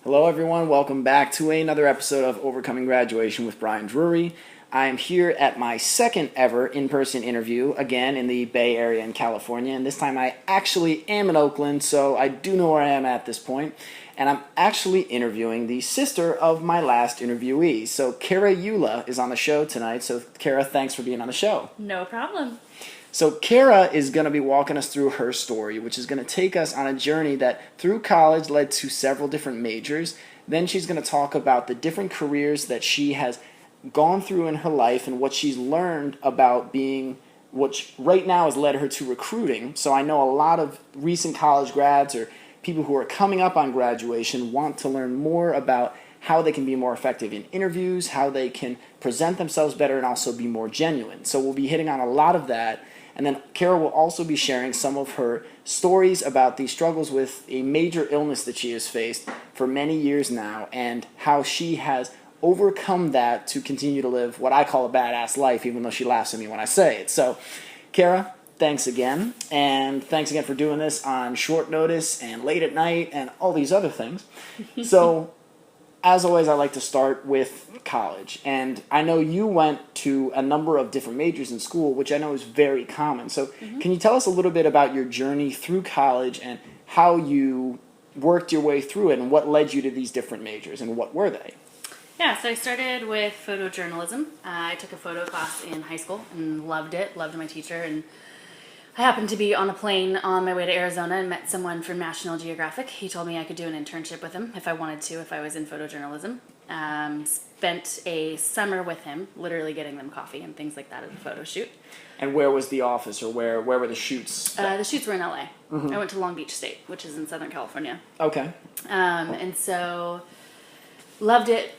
Hello, everyone. Welcome back to another episode of Overcoming Graduation with Brian Drury. I am here at my second ever in-person interview, again in the Bay Area in California, and this time I actually am in Oakland, so I do know where I am at this point, and I'm actually interviewing the sister of my last interviewee. So Kara Eula is on the show tonight, so Kara, thanks for being on the show. No problem. So Kara is going to be walking us through her story, which is going to take us on a journey that through college led to several different majors. Then she's going to talk about the different careers that she has gone through in her life and what she's learned about being, which right now has led her to recruiting. So I know a lot of recent college grads or people who are coming up on graduation want to learn more about how they can be more effective in interviews, how they can present themselves better and also be more genuine. So we'll be hitting on a lot of that. And then Kara will also be sharing some of her stories about the struggles with a major illness that she has faced for many years now and how she has overcome that to continue to live what I call a badass life, even though she laughs at me when I say it. So, Kara, thanks again. And thanks again for doing this on short notice and late at night and all these other things. So, as always, I like to start with college. And I know you went to a number of different majors in school, which I know is very common. So can you tell us a little bit about your journey through college and how you worked your way through it and what led you to these different majors and what were they? Yeah, so I started with photojournalism. I took a photo class in high school and loved it, loved my teacher, and I happened to be on a plane on my way to Arizona and met someone from National Geographic. He told me I could do an internship with him if I wanted to, if I was in photojournalism. Spent a summer with him, literally getting them coffee and things like that at a photo shoot. And where was the office, or where were the shoots? The shoots were in LA. I went to Long Beach State, which is in Southern California. Okay. And so loved it.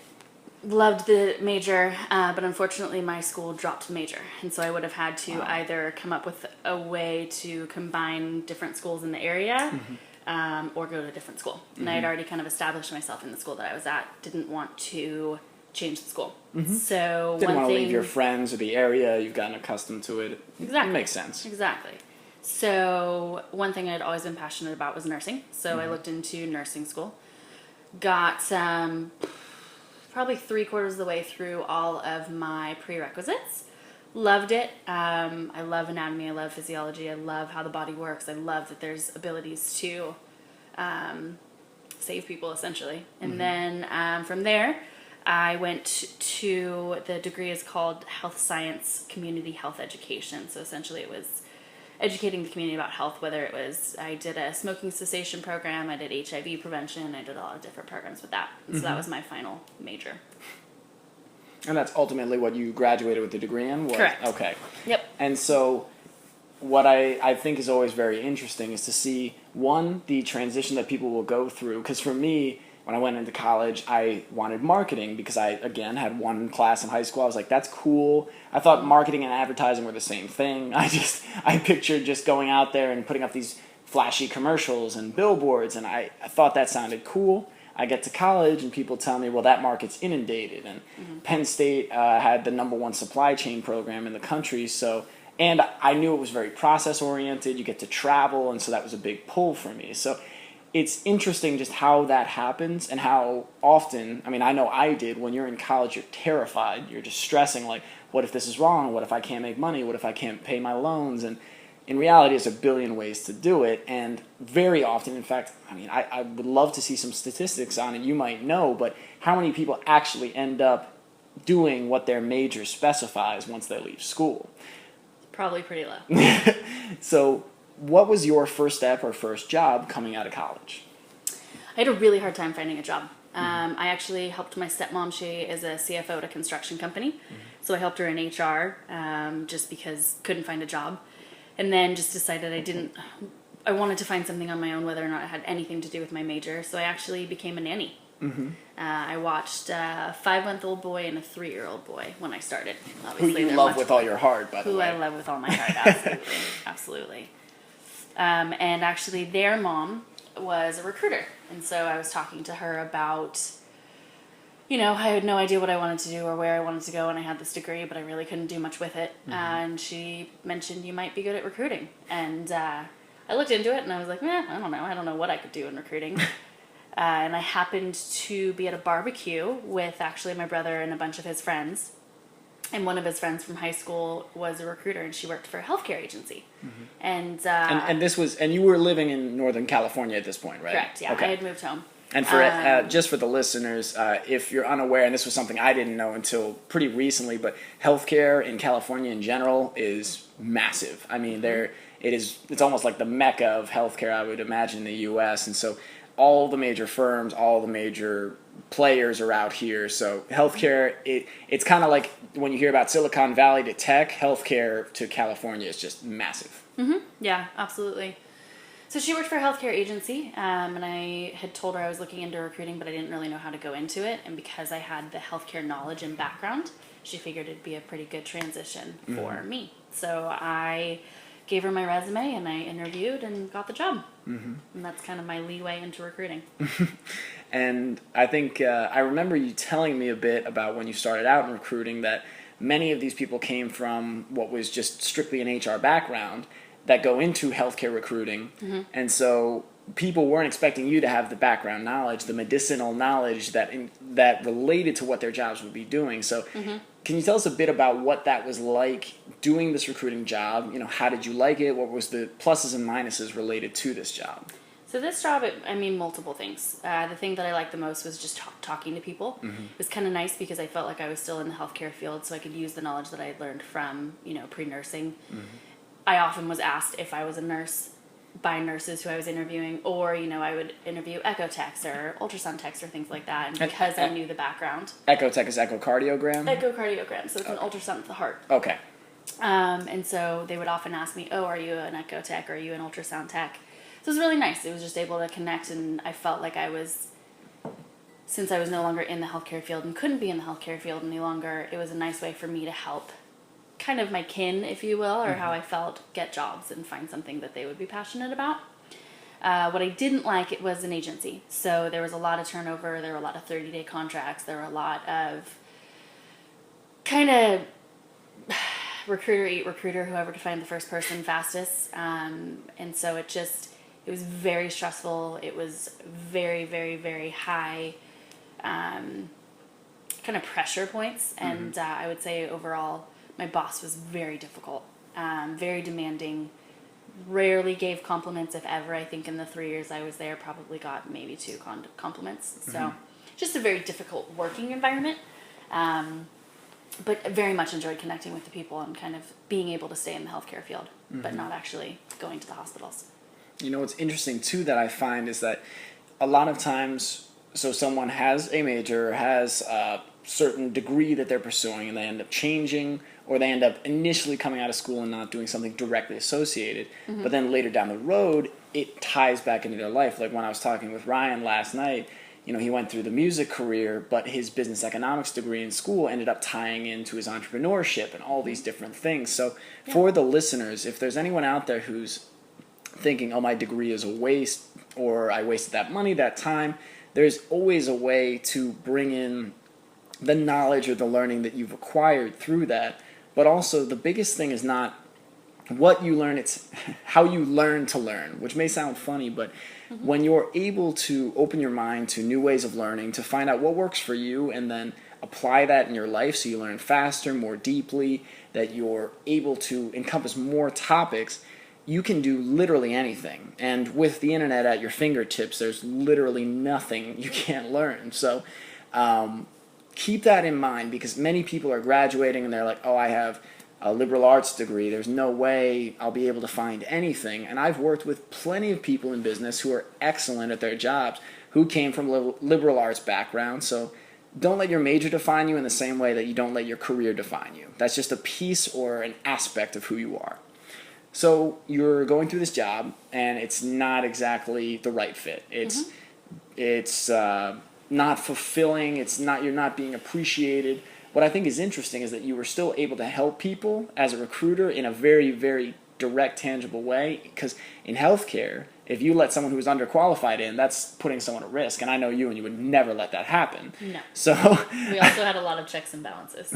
Loved the major, but unfortunately my school dropped the major. And so I would have had to either come up with a way to combine different schools in the area or go to a different school. And I had already kind of established myself in the school that I was at. Didn't want to change the school. So Didn't want to leave your friends or the area. You've gotten accustomed to it. Exactly. It makes sense. Exactly. So one thing I'd always been passionate about was nursing. So I looked into nursing school. Got probably 3/4 of the way through all of my prerequisites. Loved it. I love anatomy. I love physiology. I love how the body works. I love that there's abilities to save people, essentially. And then from there, I went to, the degree is called Health Science Community Health Education. So essentially it was educating the community about health, whether it was, I did a smoking cessation program, I did HIV prevention, I did a lot of different programs with that. And so that was my final major. And that's ultimately what you graduated with the degree in? Correct. Okay. Yep. And so what I think is always very interesting is to see, one, the transition that people will go through. Because for me, when I went into college, I wanted marketing because I, again, had one class in high school. I was like, that's cool. I thought marketing and advertising were the same thing. I pictured just going out there and putting up these flashy commercials and billboards, and I thought that sounded cool. I get to college and people tell me, well, that market's inundated. And Penn State had the #1 supply chain program in the country. And I knew it was very process oriented. You get to travel, and so that was a big pull for me. So it's interesting just how that happens and how often, I mean, I know I did, when you're in college, you're terrified. You're just stressing, like, what if this is wrong? What if I can't make money? What if I can't pay my loans? And in reality, there's a billion ways to do it. And very often, in fact, I mean, I would love to see some statistics on it. You might know, but how many people actually end up doing what their major specifies once they leave school? Probably pretty low. So what was your first step or first job coming out of college? I had a really hard time finding a job. I actually helped my stepmom. She is a CFO at a construction company. So I helped her in HR just because couldn't find a job. And then just decided I wanted to find something on my own, whether or not it had anything to do with my major. So I actually became a nanny. I watched a 5-month-old boy and a 3-year-old boy when I started. Obviously, Who you love with all your heart, by the way. Who I love with all my heart, absolutely. Absolutely. And actually their mom was a recruiter. And so I was talking to her about, I had no idea what I wanted to do or where I wanted to go, and I had this degree, but I really couldn't do much with it. And she mentioned, you might be good at recruiting. And I looked into it, and I was like, I don't know what I could do in recruiting. And I happened to be at a barbecue with actually my brother and a bunch of his friends. And one of his friends from high school was a recruiter, and she worked for a healthcare agency. And this was, and you were living in Northern California at this point, right? Correct, yeah. Okay. I had moved home. And for just for the listeners, if you're unaware, and this was something I didn't know until pretty recently, but healthcare in California in general is massive. I mean, it's almost like the mecca of healthcare, I would imagine, in the U.S. And so all the major firms, all the major players are out here. So healthcare, it's kind of like when you hear about Silicon Valley to tech, healthcare to California is just massive. Mm-hmm. Yeah, absolutely. So she worked for a healthcare agency, and I had told her I was looking into recruiting, but I didn't really know how to go into it. And because I had the healthcare knowledge and background, she figured it'd be a pretty good transition for me. So I gave her my resume, and I interviewed and got the job. And that's kind of my leeway into recruiting. And I think I remember you telling me a bit about when you started out in recruiting that many of these people came from what was just strictly an HR background that go into healthcare recruiting. And so people weren't expecting you to have the background knowledge, the medicinal knowledge that related to what their jobs would be doing. So can you tell us a bit about what that was like doing this recruiting job? You know, how did you like it? What was the pluses and minuses related to this job? So this job, multiple things. The thing that I liked the most was just talking to people. It was kind of nice because I felt like I was still in the healthcare field, so I could use the knowledge that I had learned from, pre-nursing. I often was asked if I was a nurse by nurses who I was interviewing, or, I would interview echo techs or ultrasound techs or things like that. And because I knew the background. Echo tech is echocardiogram? Echocardiogram, so it's an ultrasound of the heart. Okay. And so they would often ask me, oh, are you an echo tech, or are you an ultrasound tech? So it was really nice. It was just able to connect, and I felt like since I was no longer in the healthcare field and couldn't be in the healthcare field any longer, it was a nice way for me to help kind of my kin, if you will, or how I felt, get jobs and find something that they would be passionate about. What I didn't like, it was an agency. So there was a lot of turnover. There were a lot of 30-day contracts. There were a lot of kind of recruiter eat recruiter, whoever could find the first person fastest. And so it was very stressful. It was very, very, very high kind of pressure points. And I would say overall, my boss was very difficult, very demanding, rarely gave compliments, if ever. I think in the 3 years I was there, probably got maybe 2 compliments. So just a very difficult working environment. But very much enjoyed connecting with the people and kind of being able to stay in the healthcare field, but not actually going to the hospitals. You know, what's interesting, too, that I find is that a lot of times, so someone has a major, has a certain degree that they're pursuing, and they end up changing, or they end up initially coming out of school and not doing something directly associated. But then later down the road, it ties back into their life. Like when I was talking with Ryan last night, he went through the music career, but his business economics degree in school ended up tying into his entrepreneurship and all these different things. So for the listeners, if there's anyone out there who's thinking, oh, my degree is a waste, or I wasted that money, that time, there's always a way to bring in the knowledge or the learning that you've acquired through that. But also the biggest thing is not what you learn, it's how you learn to learn, which may sound funny, but when you're able to open your mind to new ways of learning, to find out what works for you and then apply that in your life so you learn faster, more deeply, that you're able to encompass more topics, you can do literally anything. And with the internet at your fingertips, there's literally nothing you can't learn. So keep that in mind, because many people are graduating and they're like, oh, I have a liberal arts degree. There's no way I'll be able to find anything. And I've worked with plenty of people in business who are excellent at their jobs, who came from liberal arts backgrounds. So don't let your major define you in the same way that you don't let your career define you. That's just a piece or an aspect of who you are. So you're going through this job, and it's not exactly the right fit. It's not fulfilling. You're not being appreciated. What I think is interesting is that you were still able to help people as a recruiter in a very, very direct, tangible way. Because in healthcare, if you let someone who's underqualified in, that's putting someone at risk. And I know you, and you would never let that happen. No. So we also had a lot of checks and balances.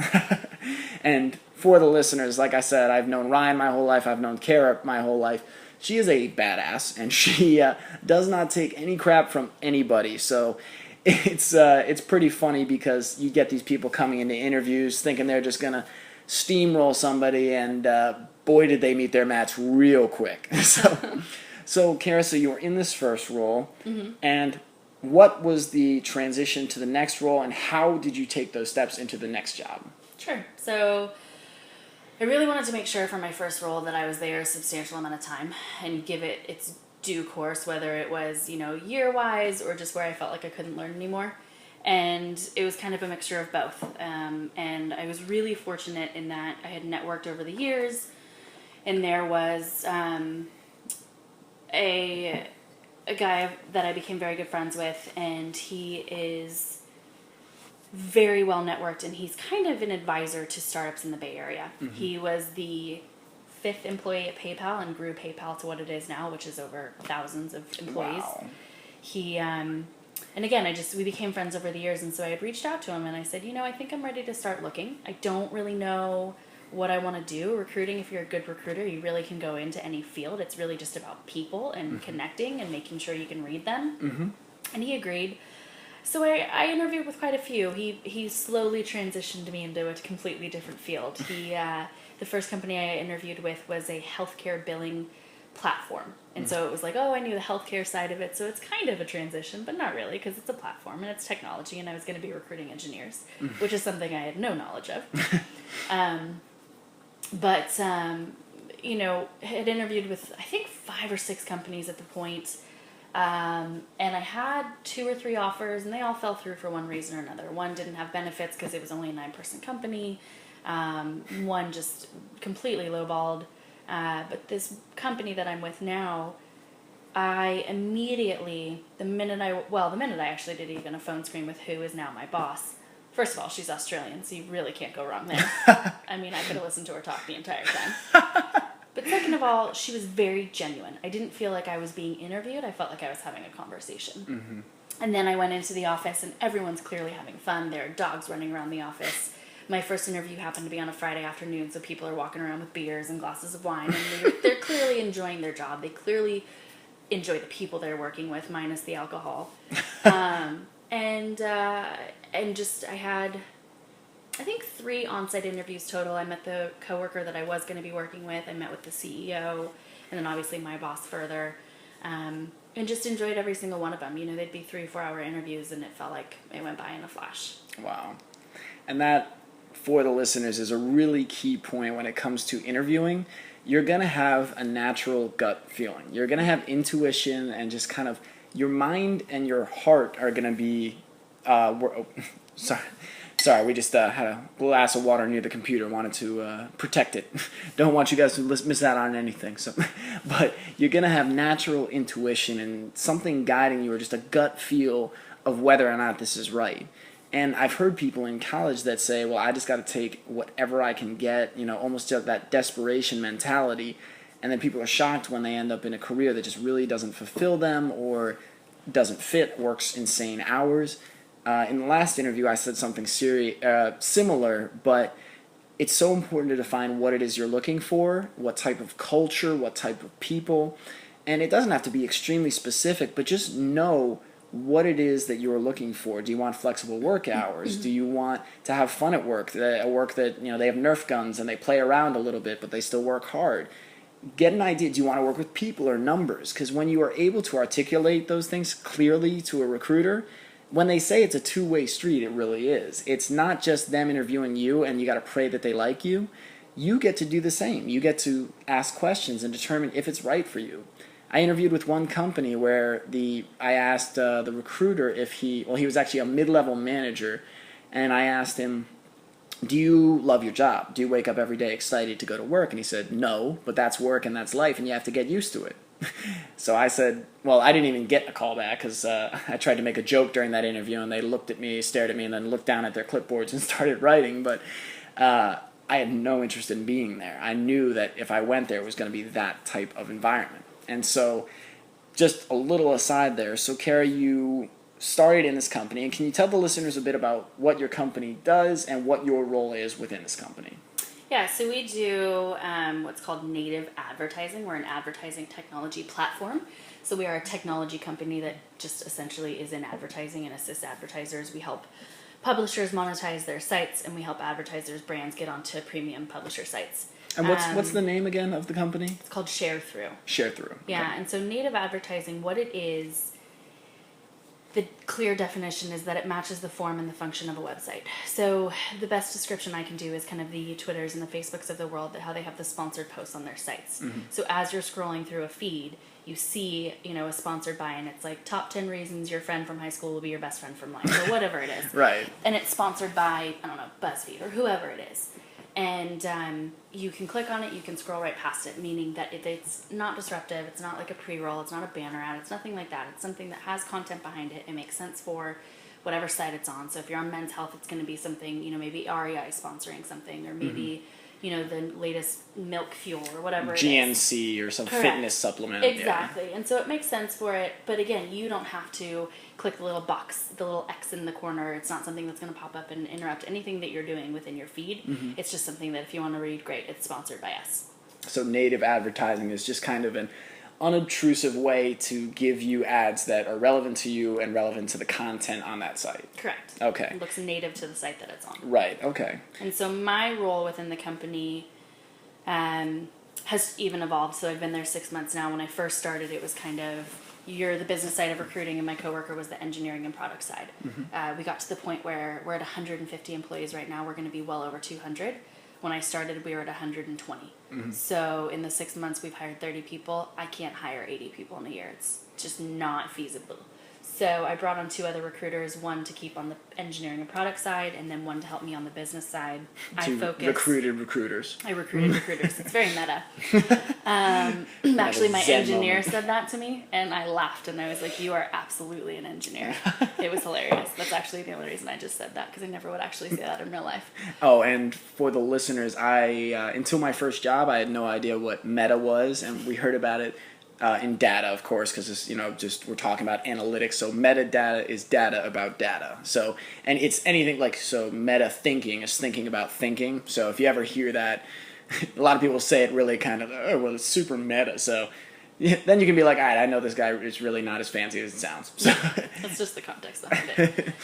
And for the listeners, like I said, I've known Ryan my whole life. I've known Kara my whole life. she is a badass, and she does not take any crap from anybody. So it's pretty funny because you get these people coming into interviews thinking they're just gonna steamroll somebody, and boy did they meet their match real quick. So Kara, so you were in this first role, and what was the transition to the next role, and how did you take those steps into the next job? Sure. So I really wanted to make sure for my first role that I was there a substantial amount of time and give it its due course, whether it was, year-wise or just where I felt like I couldn't learn anymore. And it was kind of a mixture of both. And I was really fortunate in that I had networked over the years, and there was a guy that I became very good friends with, and he is very well networked, and he's kind of an advisor to startups in the Bay Area. He was the 5th employee at PayPal and grew PayPal to what it is now, which is over thousands of employees. Wow. He and again, we became friends over the years, and so I had reached out to him and I said, I think I'm ready to start looking. I don't really know what I want to do. Recruiting, if you're a good recruiter, you really can go into any field. It's really just about people and connecting and making sure you can read them. And he agreed. So I interviewed with quite a few. He slowly transitioned me into a completely different field. The first company I interviewed with was a healthcare billing platform. And so it was like, I knew the healthcare side of it, so it's kind of a transition, but not really, because it's a platform and it's technology, and I was going to be recruiting engineers, which is something I had no knowledge of. But had interviewed with, I think, 5 or 6 companies at the point. And I had 2 or 3 offers, and they all fell through for one reason or another. One didn't have benefits because it was only a 9-person company. One just completely lowballed. But this company that I'm with now, I immediately, the minute I actually did even a phone screen with who is now my boss. First of all, she's Australian, so you really can't go wrong there. I mean, I could have listened to her talk the entire time. But second of all, she was very genuine. I didn't feel like I was being interviewed. I felt like I was having a conversation. And then I went into the office, and everyone's clearly having fun. There are dogs running around the office. My first interview happened to be on a Friday afternoon, so people are walking around with beers and glasses of wine, and they're clearly enjoying their job. They clearly enjoy the people they're working with, minus the alcohol. And just I had, I think, 3 on-site interviews total. I met the coworker that I was going to be working with. I met with the CEO, and then obviously my boss further, and just enjoyed every single one of them. They'd be 3-4 hour interviews, and it felt like it went by in a flash. Wow. And that, for the listeners, is a really key point when it comes to interviewing. You're going to have a natural gut feeling. You're going to have intuition, and just kind of your mind and your heart are going to be... Sorry, we just had a glass of water near the computer. Wanted to protect it. Don't want you guys to miss out on anything. So, but you're going to have natural intuition and something guiding you, or just a gut feel of whether or not this is right. And I've heard people in college that say, well, I just got to take whatever I can get, almost that desperation mentality. And then people are shocked when they end up in a career that just really doesn't fulfill them or doesn't fit, works insane hours. In the last interview, I said something similar, but it's so important to define what it is you're looking for, what type of culture, what type of people. And it doesn't have to be extremely specific, but just know what it is that you're looking for. Do you want flexible work hours? Do you want to have fun at work? A work that, they have Nerf guns and they play around a little bit, but they still work hard. Get an idea. Do you want to work with people or numbers? Because when you are able to articulate those things clearly to a recruiter, when they say it's a two-way street, it really is. It's not just them interviewing you and you got to pray that they like you. You get to do the same. You get to ask questions and determine if it's right for you. I interviewed with one company where I asked the recruiter if he was actually a mid-level manager, and I asked him, do you love your job? Do you wake up every day excited to go to work? And he said, no, but that's work and that's life and you have to get used to it. So I said, well, I didn't even get a call back because I tried to make a joke during that interview, and they looked at me, stared at me, and then looked down at their clipboards and started writing. But I had no interest in being there. I knew that if I went there, it was going to be that type of environment. And so just a little aside there. So, Kara, you started in this company, and can you tell the listeners a bit about what your company does and what your role is within this company? Yeah, so we do what's called native advertising. We're an advertising technology platform. So we are a technology company that just essentially is in advertising and assists advertisers. We help publishers monetize their sites, and we help advertisers, brands get onto premium publisher sites. And what's the name again of the company? It's called Share Through. Share Through. Yeah, Okay. and so native advertising, what it is, the clear definition is that it matches the form and the function of a website. So the best description I can do is kind of the Twitters and the Facebooks of the world, how they have the sponsored posts on their sites. Mm-hmm. So as you're scrolling through a feed, you see, a sponsored by, and it's like top 10 reasons your friend from high school will be your best friend from life, or whatever it is. Right. And it's sponsored by, I don't know, BuzzFeed or whoever it is. And you can click on it, you can scroll right past it, meaning that it's not disruptive, it's not like a pre-roll, it's not a banner ad, it's nothing like that. It's something that has content behind it. It makes sense for whatever site it's on. So if you're on Men's Health, it's going to be something, maybe REI sponsoring something, or maybe, the latest milk fuel or whatever it is. GNC or some Correct. Fitness supplement. Exactly. Yeah. And so it makes sense for it. But again, you don't have to click the little box, the little X in the corner. It's not something that's going to pop up and interrupt anything that you're doing within your feed. Mm-hmm. It's just something that if you want to read, great, it's sponsored by us. So native advertising is just kind of an unobtrusive way to give you ads that are relevant to you and relevant to the content on that site. Correct. Okay. It looks native to the site that it's on. Right, okay. And so my role within the company has even evolved. So I've been there 6 months now. When I first started, it was kind of, you're the business side of recruiting, and my coworker was the engineering and product side. Mm-hmm. We got to the point where we're at 150 employees right now. We're going to be well over 200. When I started, we were at 120. Mm-hmm. So in the 6 months, we've hired 30 people. I can't hire 80 people in a year. It's just not feasible. So I brought on 2 other recruiters, one to keep on the engineering and product side, and then one to help me on the business side. Recruited recruiters. I recruited recruiters. It's very meta. Actually, my engineer said that to me, and I laughed, and I was like, you are absolutely an engineer. It was hilarious. That's actually the only reason I just said that, because I never would actually say that in real life. Oh, and for the listeners, until my first job, I had no idea what meta was, and we heard about it in data, of course, because it's, we're talking about analytics. So metadata is data about data. So, and it's anything so meta thinking is thinking about thinking. So if you ever hear that, a lot of people say it really kind of, it's super meta. So then you can be like, all right, I know this guy is really not as fancy as it sounds. So that's just the context behind it.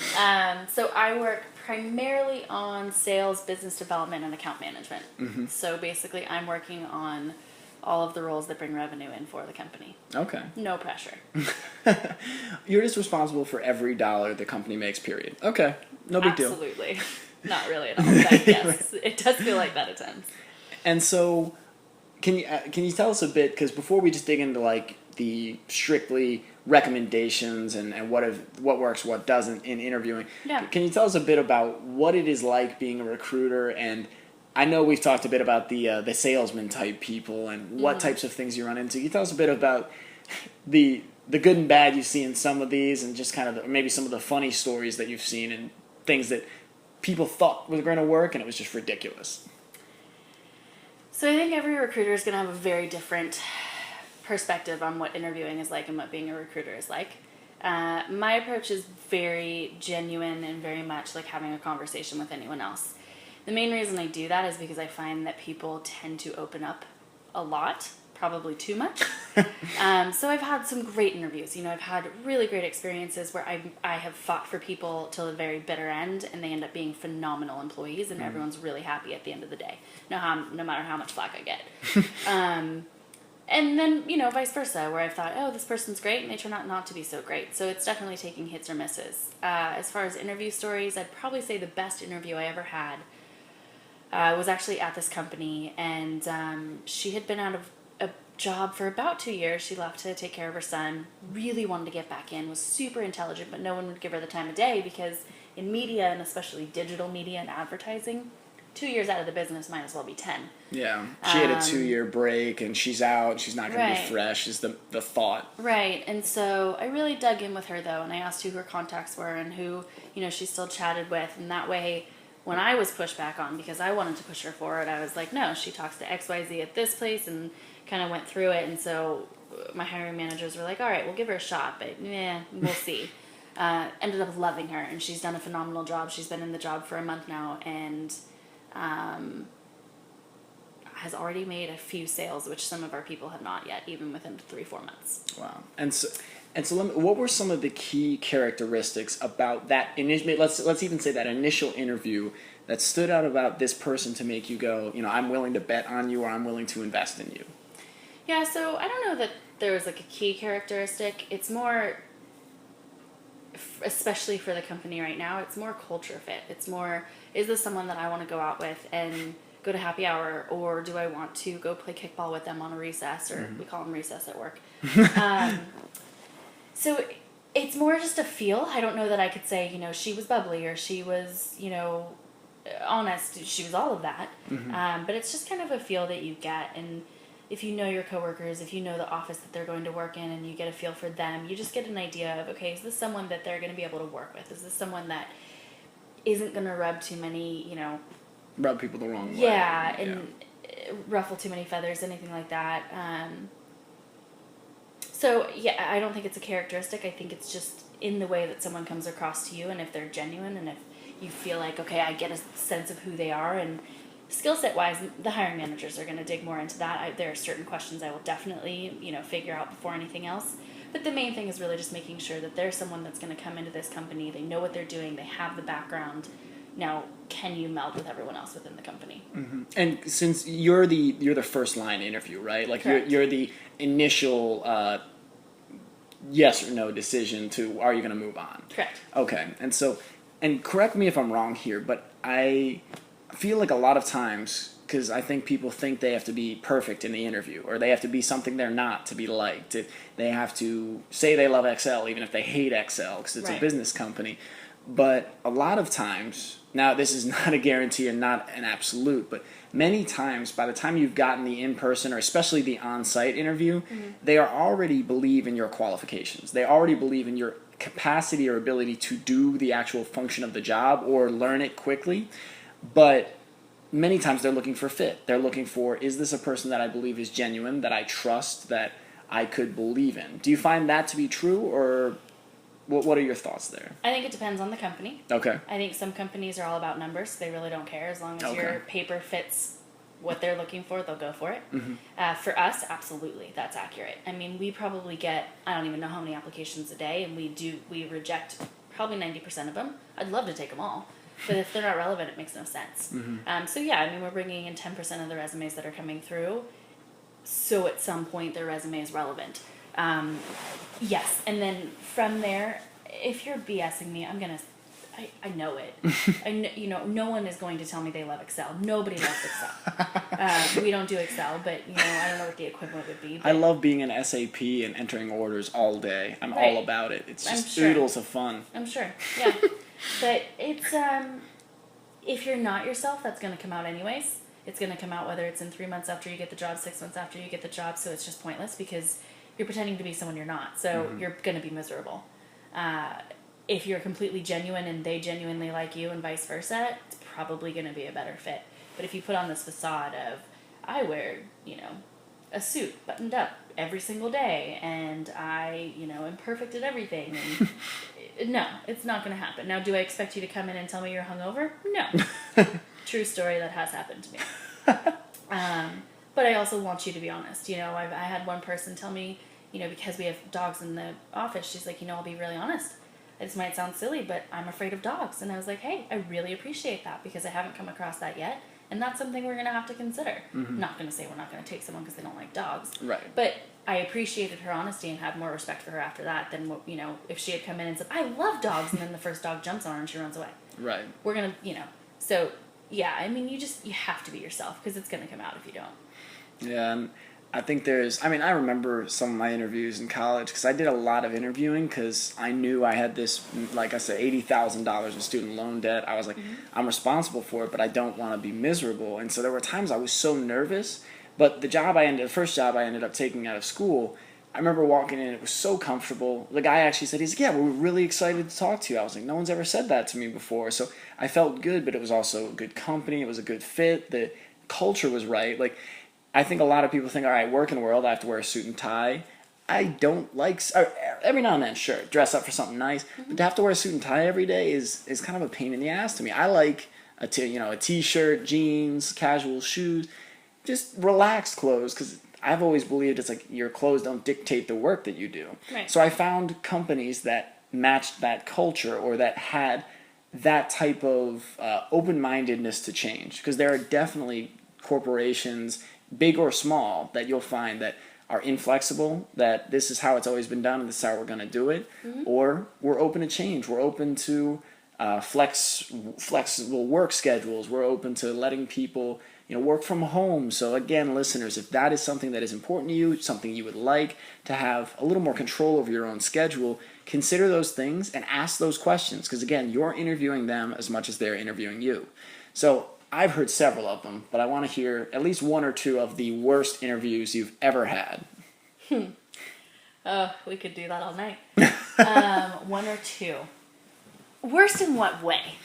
So I work primarily on sales, business development, and account management. Mm-hmm. So basically I'm working on all of the roles that bring revenue in for the company. Okay. No pressure. You're just responsible for every dollar the company makes, period. Okay. No big deal. Absolutely. Not really at all, but yes, it does feel like that at times. And so, can you tell us a bit, because before we just dig into the strictly recommendations and what works, what doesn't in interviewing, can you tell us a bit about what it is like being a recruiter? And I know we've talked a bit about the salesman type people and what types of things you run into. Can you tell us a bit about the good and bad you see in some of these, and just kind of maybe some of the funny stories that you've seen and things that people thought were going to work and it was just ridiculous? So I think every recruiter is going to have a very different perspective on what interviewing is like and what being a recruiter is like. My approach is very genuine and very much like having a conversation with anyone else. The main reason I do that is because I find that people tend to open up a lot, probably too much. So I've had some great interviews. I've had really great experiences where I have fought for people till the very bitter end, and they end up being phenomenal employees, and everyone's really happy at the end of the day, no matter how much flack I get. And then, vice versa, where I've thought, oh, this person's great, and they turn out not to be so great. So it's definitely taking hits or misses. As far as interview stories, I'd probably say the best interview I ever had was actually at this company, and she had been out of a job for about 2 years. She left to take care of her son, really wanted to get back in, was super intelligent, but no one would give her the time of day, because in media, and especially digital media and advertising, 2 years out of the business might as well be 10. Yeah, she had a 2-year break, and she's out, she's not going to be fresh, is the thought. Right, and so I really dug in with her, though, and I asked who her contacts were and who, she still chatted with, and that way, when I was pushed back on, because I wanted to push her forward, I was like, no, she talks to XYZ at this place, and kind of went through it. And so my hiring managers were like, all right, we'll give her a shot, but we'll see. Ended up loving her, and she's done a phenomenal job. She's been in the job for a month now, and has already made a few sales, which some of our people have not yet, even within 3-4 months. Wow. And so what were some of the key characteristics about that initial, let's even say that initial interview that stood out about this person to make you go, I'm willing to bet on you, or I'm willing to invest in you? Yeah, so I don't know that there was like a key characteristic. It's more, especially for the company right now, it's more culture fit. It's more, is this someone that I want to go out with and go to happy hour, or do I want to go play kickball with them on a recess, or we call them recess at work. So it's more just a feel. I don't know that I could say, she was bubbly, or she was, honest. She was all of that. But it's just kind of a feel that you get. And if you know your coworkers, if you know the office that they're going to work in, and you get a feel for them, you just get an idea of, okay, is this someone that they're going to be able to work with? Is this someone that isn't going to rub too many, Rub people the wrong way. Yeah, and ruffle too many feathers, anything like that. So, yeah, I don't think it's a characteristic. I think it's just in the way that someone comes across to you, and if they're genuine, and if you feel like, okay, I get a sense of who they are, and skill set wise, the hiring managers are going to dig more into that. There are certain questions I will definitely, figure out before anything else. But the main thing is really just making sure that there's someone that's going to come into this company, they know what they're doing, they have the background. Now, can you meld with everyone else within the company? And since you're the first line interview, right? Like you're the initial yes or no decision to, are you going to move on? Correct. Okay. And correct me if I'm wrong here, but I feel like a lot of times, because I think people think they have to be perfect in the interview, or they have to be something they're not to be liked. They have to say they love Excel even if they hate Excel, because it's a business company. But a lot of times, now this is not a guarantee and not an absolute, but many times by the time you've gotten the in-person, or especially the on-site interview, they already believe in your qualifications. They already believe in your capacity or ability to do the actual function of the job or learn it quickly. But many times they're looking for fit. They're looking for, is this a person that I believe is genuine, that I trust, that I could believe in? Do you find that to be true, or what are your thoughts there? I think it depends on the company. Okay. I think some companies are all about numbers. They really don't care. As long as your paper fits what they're looking for, they'll go for it. For us, absolutely, that's accurate. I mean, we probably get, I don't even know how many applications a day, and we reject probably 90% of them. I'd love to take them all. But if they're not relevant, it makes no sense. So yeah, I mean, we're bringing in 10% of the resumes that are coming through. So at some point, their resume is relevant. Yes, and then from there, if you're BSing me, I know it. No one is going to tell me they love Excel. Nobody loves Excel. We don't do Excel, but I don't know what the equivalent would be. But I love being an SAP and entering orders all day. I'm all about it. It's just oodles of fun. I'm sure. Yeah. But it's, if you're not yourself, that's going to come out anyways. It's going to come out whether it's in 3 months after you get the job, 6 months after you get the job, so it's just pointless because you're pretending to be someone you're not, so you're going to be miserable. If you're completely genuine and they genuinely like you and vice versa, it's probably going to be a better fit. But if you put on this facade of, I wear, a suit buttoned up every single day, and I, am perfect at everything, and no, it's not going to happen. Now, do I expect you to come in and tell me you're hungover? No. True story, that has happened to me. But I also want you to be honest. I had one person tell me, because we have dogs in the office, she's like, I'll be really honest. This might sound silly, but I'm afraid of dogs. And I was like, hey, I really appreciate that because I haven't come across that yet. And that's something we're going to have to consider. I'm not going to say we're not going to take someone because they don't like dogs. Right. But I appreciated her honesty and had more respect for her after that than, if she had come in and said, I love dogs, and then the first dog jumps on her and she runs away. Right. We're going to, so yeah, I mean, you have to be yourself because it's going to come out if you don't. Yeah, and I think I remember some of my interviews in college because I did a lot of interviewing because I knew I had this, like I said, $80,000 in student loan debt. I was like, I'm responsible for it, but I don't want to be miserable. And so there were times I was so nervous, but the first job I ended up taking out of school, I remember walking in, it was so comfortable. The guy actually said, he's like, yeah, we're really excited to talk to you. I was like, no one's ever said that to me before. So I felt good, but it was also a good company. It was a good fit. The culture was right. Like, I think a lot of people think, all right, working world, I have to wear a suit and tie. I don't like, every now and then, sure, dress up for something nice, but to have to wear a suit and tie every day is kind of a pain in the ass to me. I like a t-shirt, jeans, casual shoes. just relaxed clothes, because I've always believed it's like your clothes don't dictate the work that you do. Right. So I found companies that matched that culture, or that had that type of open-mindedness to change, because there are definitely corporations, big or small, that you'll find that are inflexible, that this is how it's always been done and this is how we're going to do it, or we're open to change. We're open to flexible work schedules. We're open to letting people work from home. So again, listeners, if that is something that is important to you, something you would like to have a little more control over your own schedule, consider those things and ask those questions, because again, you're interviewing them as much as they're interviewing you. So I've heard several of them, but I want to hear at least one or two of the worst interviews you've ever had. Oh, we could do that all night. One or two. Worst in what way?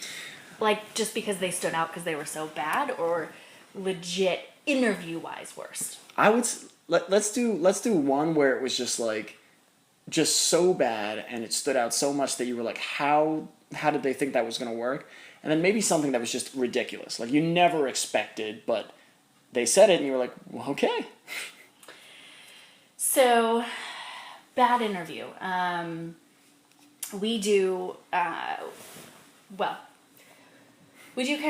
Like, just because they stood out because they were so bad, or legit interview-wise worst? I would let's do one where it was just so bad and it stood out so much that you were like, how did they think that was going to work? And then maybe something that was just ridiculous, like you never expected, but they said it and you were like, well, okay. So, bad interview. We do kind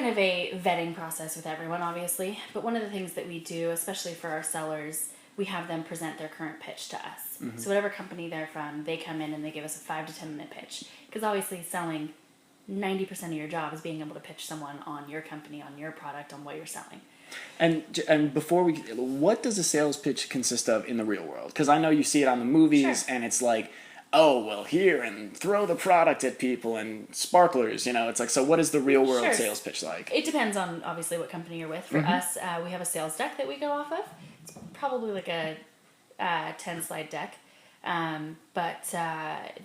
of a vetting process with everyone, obviously. But one of the things that we do, especially for our sellers, we have them present their current pitch to us. Mm-hmm. So whatever company they're from, they come in and they give us a 5 to 10 minute pitch. Because obviously selling 90% of your job is being able to pitch someone on your company, on your product, on what you're selling. And before what does a sales pitch consist of in the real world? Because I know you see it on the movies, sure. And it's like, oh, well, here, and throw the product at people and sparklers, It's like, so what is the real world sure. sales pitch like? It depends on, obviously, what company you're with. For us, we have a sales deck that we go off of. It's probably like a 10-slide deck. But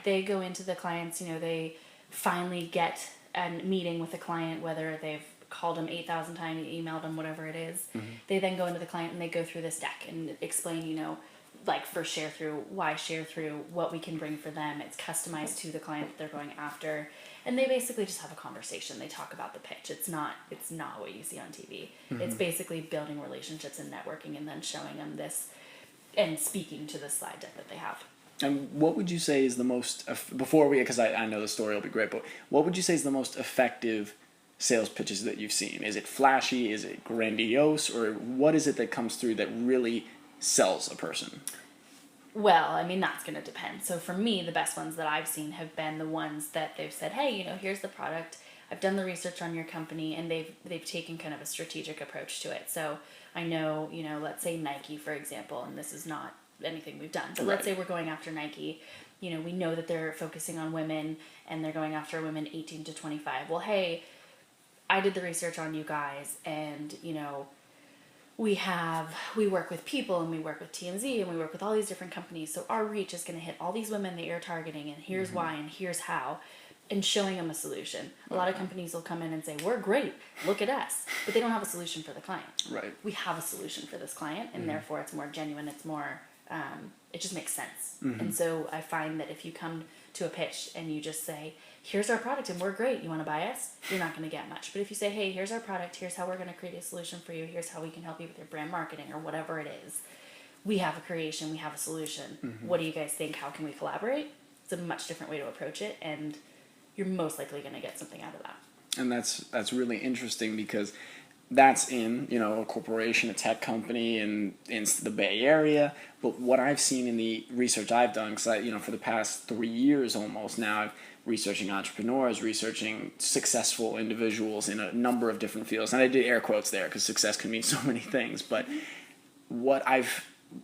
they go into the clients, they finally get a meeting with the client, whether they've called them 8,000 times, emailed them, whatever it is. Mm-hmm. They then go into the client and they go through this deck and explain, like for share through, why share through, what we can bring for them. It's customized to the client that they're going after. And they basically just have a conversation. They talk about the pitch. It's not what you see on TV. Mm-hmm. It's basically building relationships and networking and then showing them this and speaking to the slide deck that they have. And what would you say is the most, because I know the story will be great, but what would you say is the most effective sales pitches that you've seen? Is it flashy? Is it grandiose? Or what is it that comes through that really sells a person? Well, that's going to depend. So for me, the best ones that I've seen have been the ones that they've said, hey, here's the product. I've done the research on your company, and they've taken kind of a strategic approach to it. So I know, let's say Nike, for example, and this is not anything we've done, but let's say we're going after Nike. We know that they're focusing on women, and they're going after women 18 to 25. Well, hey, I did the research on you guys, and, we work with People, and we work with TMZ, and we work with all these different companies. So our reach is going to hit all these women that you're targeting, and here's why, and here's how, and showing them a solution. A lot of companies will come in and say, we're great, look at us, but they don't have a solution for the client. Right. We have a solution for this client, and therefore it's more genuine, it's more, it just makes sense. Mm-hmm. And so I find that if you come to a pitch and you just say, here's our product and we're great, you want to buy us? You're not going to get much. But if you say, hey, here's our product, here's how we're going to create a solution for you, here's how we can help you with your brand marketing or whatever it is. We have a creation, we have a solution. Mm-hmm. What do you guys think? How can we collaborate? It's a much different way to approach it, and you're most likely going to get something out of that. And that's really interesting, because that's in, a corporation, a tech company in the Bay Area. But what I've seen in the research I've done, because for the past 3 years almost now, I've researching entrepreneurs, researching successful individuals in a number of different fields. And I did air quotes there because success can mean so many things. But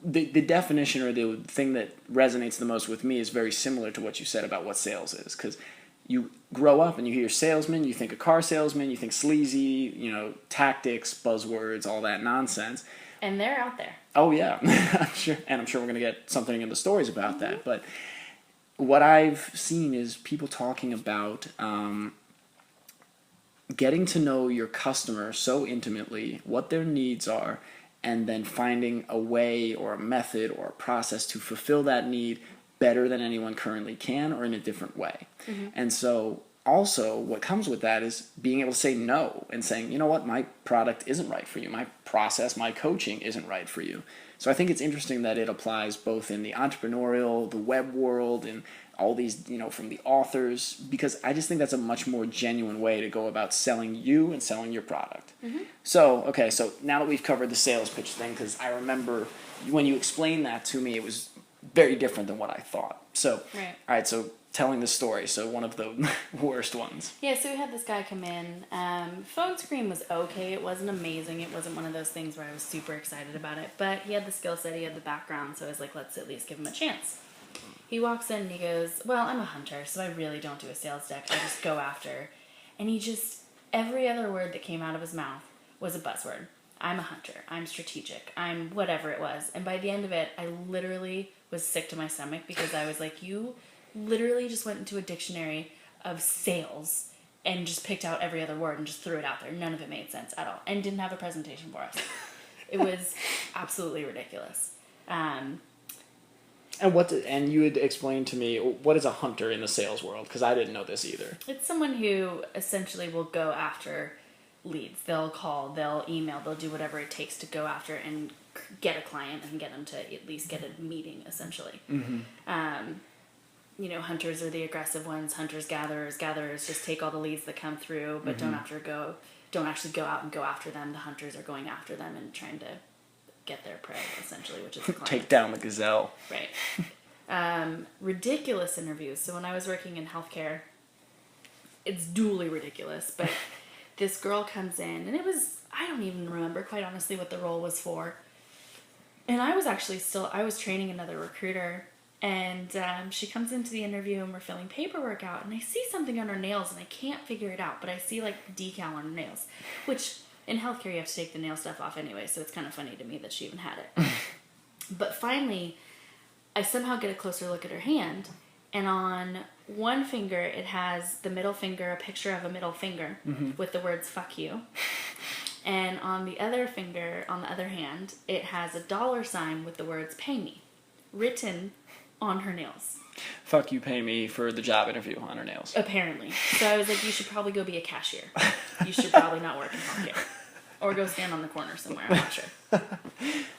the definition, or the thing that resonates the most with me, is very similar to what you said about what sales is. Because you grow up and you hear salesman, you think a car salesman, you think sleazy, tactics, buzzwords, all that nonsense. And they're out there. Oh yeah, I'm sure we're going to get something in the stories about that. But what I've seen is people talking about getting to know your customer so intimately, what their needs are, and then finding a way or a method or a process to fulfill that need better than anyone currently can, or in a different way. Mm-hmm. And so also what comes with that is being able to say no and saying, you know what, my product isn't right for you. My process, my coaching isn't right for you. So I think it's interesting that it applies both in the entrepreneurial, the web world, and all these, from the authors, because I just think that's a much more genuine way to go about selling you and selling your product. Mm-hmm. So now that we've covered the sales pitch thing, because I remember when you explained that to me, it was very different than what I thought. So, right. All right, so telling the story, so one of the worst ones. Yeah, so we had this guy come in. Phone screen was okay. It wasn't amazing. It wasn't one of those things where I was super excited about it. But he had the skill set. He had the background. So I was like, let's at least give him a chance. He walks in and he goes, well, I'm a hunter, so I really don't do a sales deck. I just go after. And he just, every other word that came out of his mouth was a buzzword. I'm a hunter. I'm strategic. I'm whatever it was. And by the end of it, I literally was sick to my stomach because I was like, you literally just went into a dictionary of sales and just picked out every other word and just threw it out there. None of it made sense at all. And didn't have a presentation for us. It was absolutely ridiculous. And you had explained to me, what is a hunter in the sales world? Because I didn't know this either. It's someone who essentially will go after leads. They'll call, they'll email, they'll do whatever it takes to go after and get a client and get them to at least get a meeting, essentially. Mm-hmm. Hunters are the aggressive ones. Hunters, gatherers just take all the leads that come through, but don't actually go out and go after them. The hunters are going after them and trying to get their prey, essentially, which is the client. Take down the gazelle. Right. Ridiculous interviews. So when I was working in healthcare, it's duly ridiculous, but this girl comes in, and I don't even remember, quite honestly, what the role was for. And I was training another recruiter, and she comes into the interview, and we're filling paperwork out, and I see something on her nails, and I can't figure it out, but I see, decal on her nails, which in healthcare you have to take the nail stuff off anyway, so it's kind of funny to me that she even had it. But finally, I somehow get a closer look at her hand, and on one finger it has the middle finger, a picture of a middle finger with the words "fuck you," and on the other finger, on the other hand, it has a $sign with the words "pay me" written on her nails. Fuck you, pay me for the job interview on her nails. Apparently. So I was like, you should probably go be a cashier. You should probably not work in healthcare. Or go stand on the corner somewhere, I'm not sure.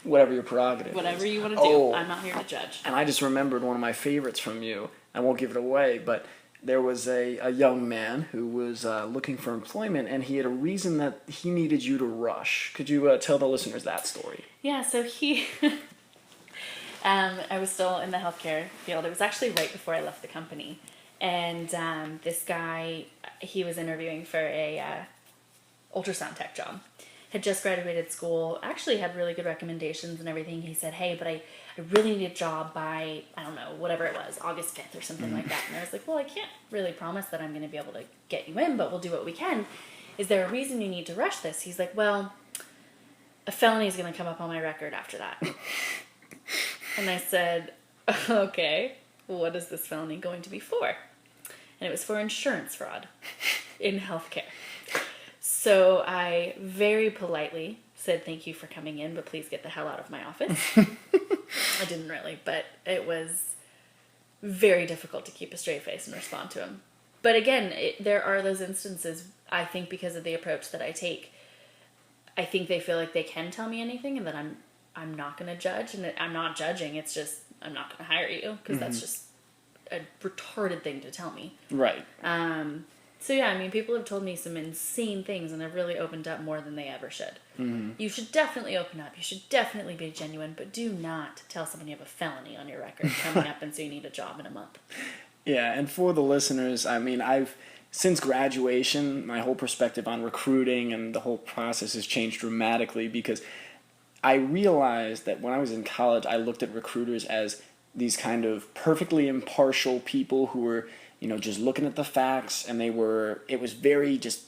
Whatever your prerogative Whatever is. you want to do. I'm not here to judge. And I just remembered one of my favorites from you. I won't give it away, but there was a young man who was looking for employment, and he had a reason that he needed you to rush. Could you tell the listeners that story? Yeah, so he... I was still in the healthcare field. It was actually right before I left the company. And this guy, he was interviewing for a ultrasound tech job. Had just graduated school, actually had really good recommendations and everything. He said, hey, but I really need a job by, I don't know, whatever it was, August 5th or something like that. And I was like, well, I can't really promise that I'm going to be able to get you in, but we'll do what we can. Is there a reason you need to rush this? He's like, well, a felony is going to come up on my record after that. And I said, okay, what is this felony going to be for? And it was for insurance fraud in healthcare. So I very politely said, thank you for coming in, but please get the hell out of my office. I didn't really, but it was very difficult to keep a straight face and respond to him. But again, there are those instances, I think because of the approach that I take, I think they feel like they can tell me anything and that I'm not going to judge, and I'm not judging. It's just, I'm not going to hire you because that's just a retarded thing to tell me. Right. So yeah, I mean, people have told me some insane things, and they've really opened up more than they ever should. Mm-hmm. You should definitely open up. You should definitely be genuine, but do not tell someone you have a felony on your record coming up and say you need a job in a month. Yeah, and for the listeners, I mean, since graduation, my whole perspective on recruiting and the whole process has changed dramatically because I realized that when I was in college, I looked at recruiters as these kind of perfectly impartial people who were, just looking at the facts, and it was very just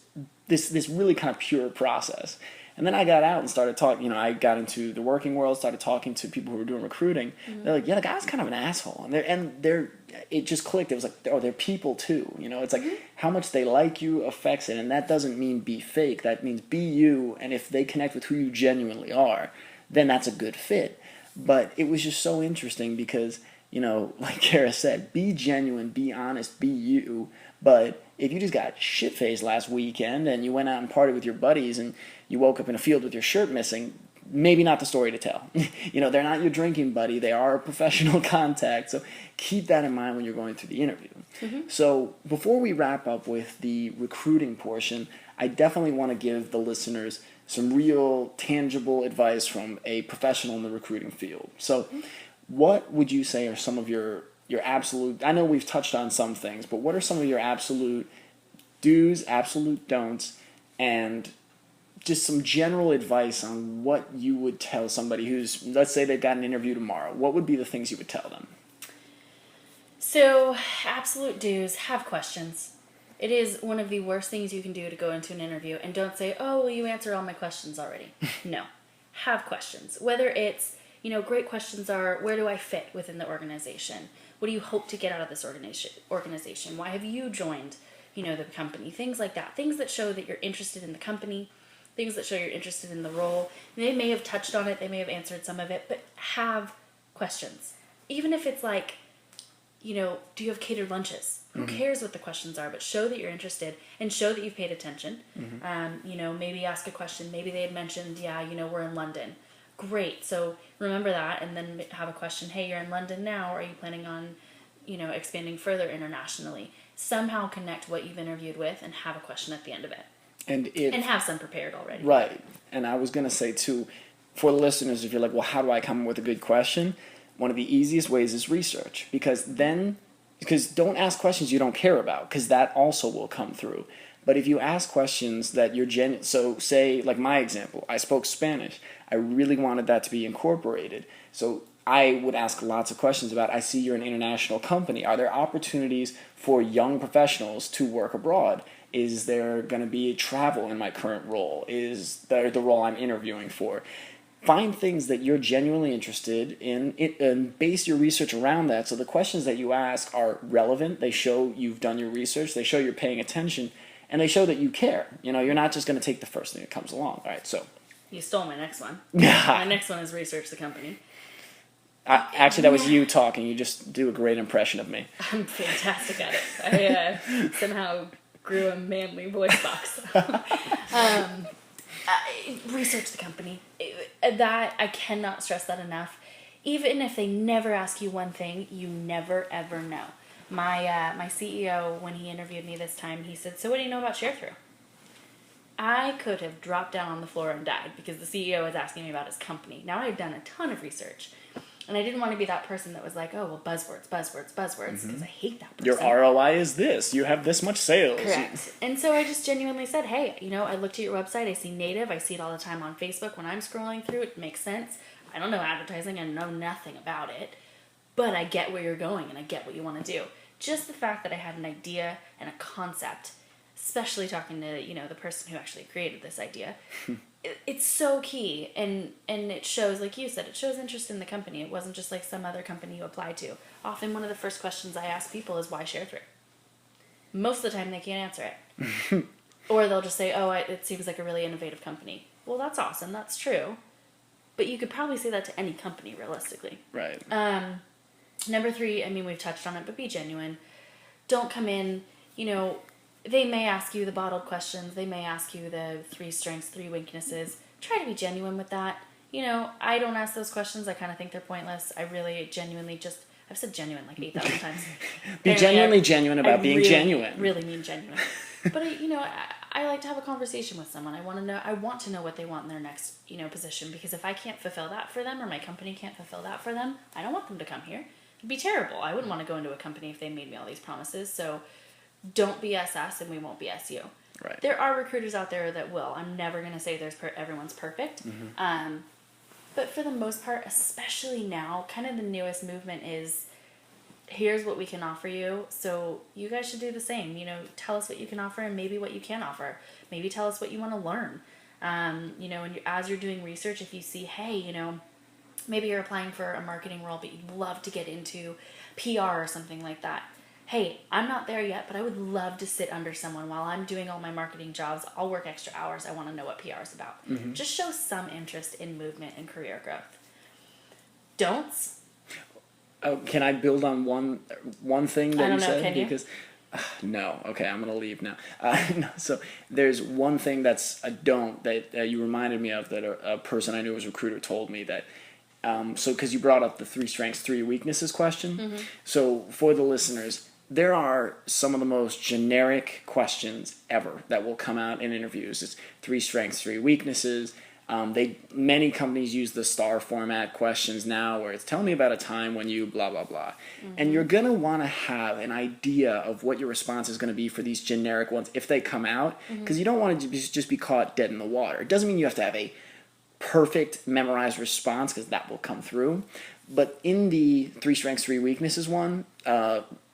this really kind of pure process. And then I got out and started talking, I got into the working world, started talking to people who were doing recruiting. Mm-hmm. They're like, yeah, the guy's kind of an asshole. And it just clicked. It was like, oh, they're people too. It's like how much they like you affects it. And that doesn't mean be fake. That means be you. And if they connect with who you genuinely are, then that's a good fit. But it was just so interesting because like Kara said, be genuine, be honest, be you. But if you just got shit-faced last weekend and you went out and partied with your buddies and you woke up in a field with your shirt missing, maybe not the story to tell. They're not your drinking buddy. They are a professional contact. So keep that in mind when you're going through the interview. Mm-hmm. So before we wrap up with the recruiting portion, I definitely want to give the listeners some real tangible advice from a professional in the recruiting field. So what would you say are some of your absolute, I know we've touched on some things, but what are some of your absolute do's, absolute don'ts, and just some general advice on what you would tell somebody who's, let's say they've got an interview tomorrow. What would be the things you would tell them? So, absolute do's, have questions. It is one of the worst things you can do to go into an interview, and don't say, oh, well, you answered all my questions already. No. Have questions. Whether it's, great questions are, where do I fit within the organization? What do you hope to get out of this organization? Why have you joined, the company? Things like that. Things that show that you're interested in the company. Things that show you're interested in the role. They may have touched on it. They may have answered some of it. But have questions. Even if it's like, do you have catered lunches? Who cares what the questions are? But show that you're interested and show that you've paid attention. Maybe ask a question. Maybe they had mentioned, we're in London. Great. So remember that, and then have a question. Hey, you're in London now. Are you planning on, expanding further internationally? Somehow connect what you've interviewed with and have a question at the end of it. And have some prepared already. Right. And I was going to say, too, for the listeners, if you're like, well, how do I come up with a good question? One of the easiest ways is research. Because don't ask questions you don't care about, because that also will come through. But if you ask questions that you're genuine, so say, like my example, I spoke Spanish. I really wanted that to be incorporated. So I would ask lots of questions about, I see you're an international company. Are there opportunities for young professionals to work abroad? Is there going to be travel in my current role? Is there the role I'm interviewing for? Find things that you're genuinely interested in and base your research around that. So the questions that you ask are relevant. They show you've done your research. They show you're paying attention. And they show that you care. You're not just going to take the first thing that comes along. All right, so. You stole my next one. My next one is research the company. Actually, that was you talking. You just do a great impression of me. I'm fantastic at it. I somehow grew a manly voice box. Research the company. That, I cannot stress that enough. Even if they never ask you one thing, you never, ever know. My CEO, when he interviewed me this time, he said, so what do you know about Share-Through? I could have dropped down on the floor and died because the CEO was asking me about his company. Now, I had done a ton of research. And I didn't want to be that person that was like, oh, well, buzzwords, because I hate that person. Your ROI is this. You have this much sales. Correct. And so I just genuinely said, hey, I looked at your website. I see native. I see it all the time on Facebook. When I'm scrolling through, it makes sense. I don't know advertising. I know nothing about it. But I get where you're going, and I get what you want to do. Just the fact that I had an idea and a concept, especially talking to, the person who actually created this idea, it's so key. And it shows, like you said, it shows interest in the company. It wasn't just like some other company you applied to. Often one of the first questions I ask people is, why Share-Through? Most of the time they can't answer it. Or they'll just say, oh, it seems like a really innovative company. Well, that's awesome. That's true. But you could probably say that to any company, realistically. Right. Number 3, we've touched on it, but be genuine. Don't come in, they may ask you the bottled questions. They may ask you the 3 strengths, 3 weaknesses. Try to be genuine with that. I don't ask those questions. I kind of think they're pointless. I really genuinely I've said genuine like 8,000 times. Be genuinely genuine about being genuine. Really mean genuine. But, I like to have a conversation with someone. I want to know what they want in their next, position. Because if I can't fulfill that for them, or my company can't fulfill that for them, I don't want them to come here. It'd be terrible. I wouldn't want to go into a company if they made me all these promises. So don't BS us and we won't BS you. Right. There are recruiters out there that will. I'm never going to say everyone's perfect. But for the most part, especially now, kind of the newest movement is, here's what we can offer you. So you guys should do the same. Tell us what you can offer and maybe what you can offer. Maybe tell us what you want to learn. And as you're doing research, if you see, hey, maybe you're applying for a marketing role, but you'd love to get into PR or something like that. Hey, I'm not there yet, but I would love to sit under someone while I'm doing all my marketing jobs. I'll work extra hours. I want to know what PR is about. Just show some interest in movement and career growth. Don'ts? Oh, can I build on one thing that I don't you know, said? can you? Because no, okay, I'm gonna leave now. No, so there's one thing that's a don't that you reminded me of that a person I knew was a recruiter told me that. So because you brought up the 3 strengths, 3 weaknesses question. Mm-hmm. So for the listeners, there are some of the most generic questions ever that will come out in interviews. It's 3 strengths, 3 weaknesses. Many companies use the STAR format questions now, where it's tell me about a time when you blah blah blah, and you're gonna want to have an idea of what your response is going to be for these generic ones if they come out, because you don't want to just be caught dead in the water. It doesn't mean you have to have a perfect memorized response, because that will come through. But in the 3 strengths, 3 weaknesses one,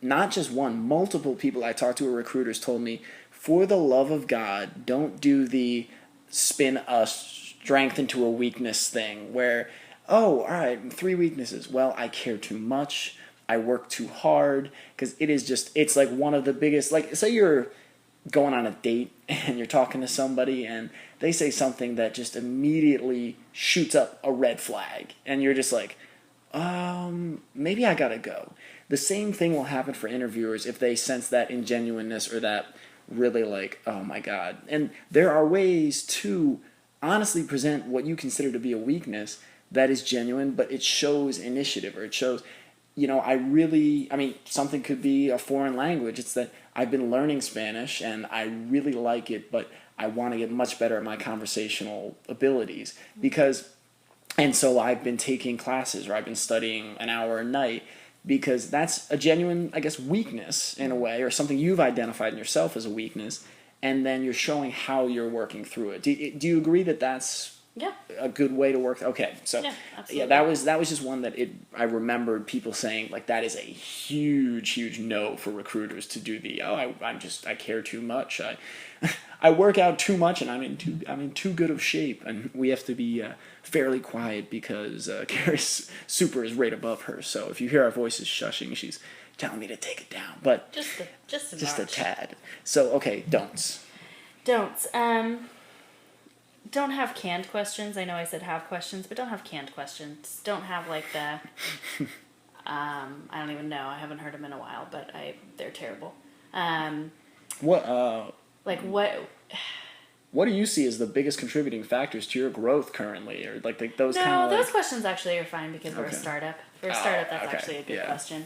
not just one, multiple people I talked to, or recruiters, told me, for the love of God, don't do the spin a strength into a weakness thing where, oh, all right, 3 weaknesses. Well, I care too much. I work too hard, because it's like one of the biggest, like, say you're going on a date and you're talking to somebody and they say something that just immediately shoots up a red flag, and you're just like, maybe I gotta go. The same thing will happen for interviewers if they sense that ingenuineness or that really like, oh my God. And there are ways to honestly present what you consider to be a weakness that is genuine, but it shows initiative, or it shows, something could be a foreign language. It's that I've been learning Spanish and I really like it, but I want to get much better at my conversational abilities and so I've been taking classes, or I've been studying an hour a night, because that's a genuine, I guess, weakness in a way, or something you've identified in yourself as a weakness, and then you're showing how you're working through it. Do you agree that that's a good way to work? Okay, so absolutely. that was just one that I remembered people saying, like, that is a huge no for recruiters to do the I care too much, I work out too much, and I'm in too good of shape, and we have to be fairly quiet because Kara's super is right above her. So if you hear our voices shushing, she's telling me to take it down, but just a tad. So okay, don'ts. Don't have canned questions. I know I said have questions, but don't have canned questions. Don't have like the I don't even know. I haven't heard them in a while, but they're terrible. What do you see as the biggest contributing factors to your growth currently, or like those no, kind of those questions actually are fine because we're a startup. For a startup, that's actually a good question.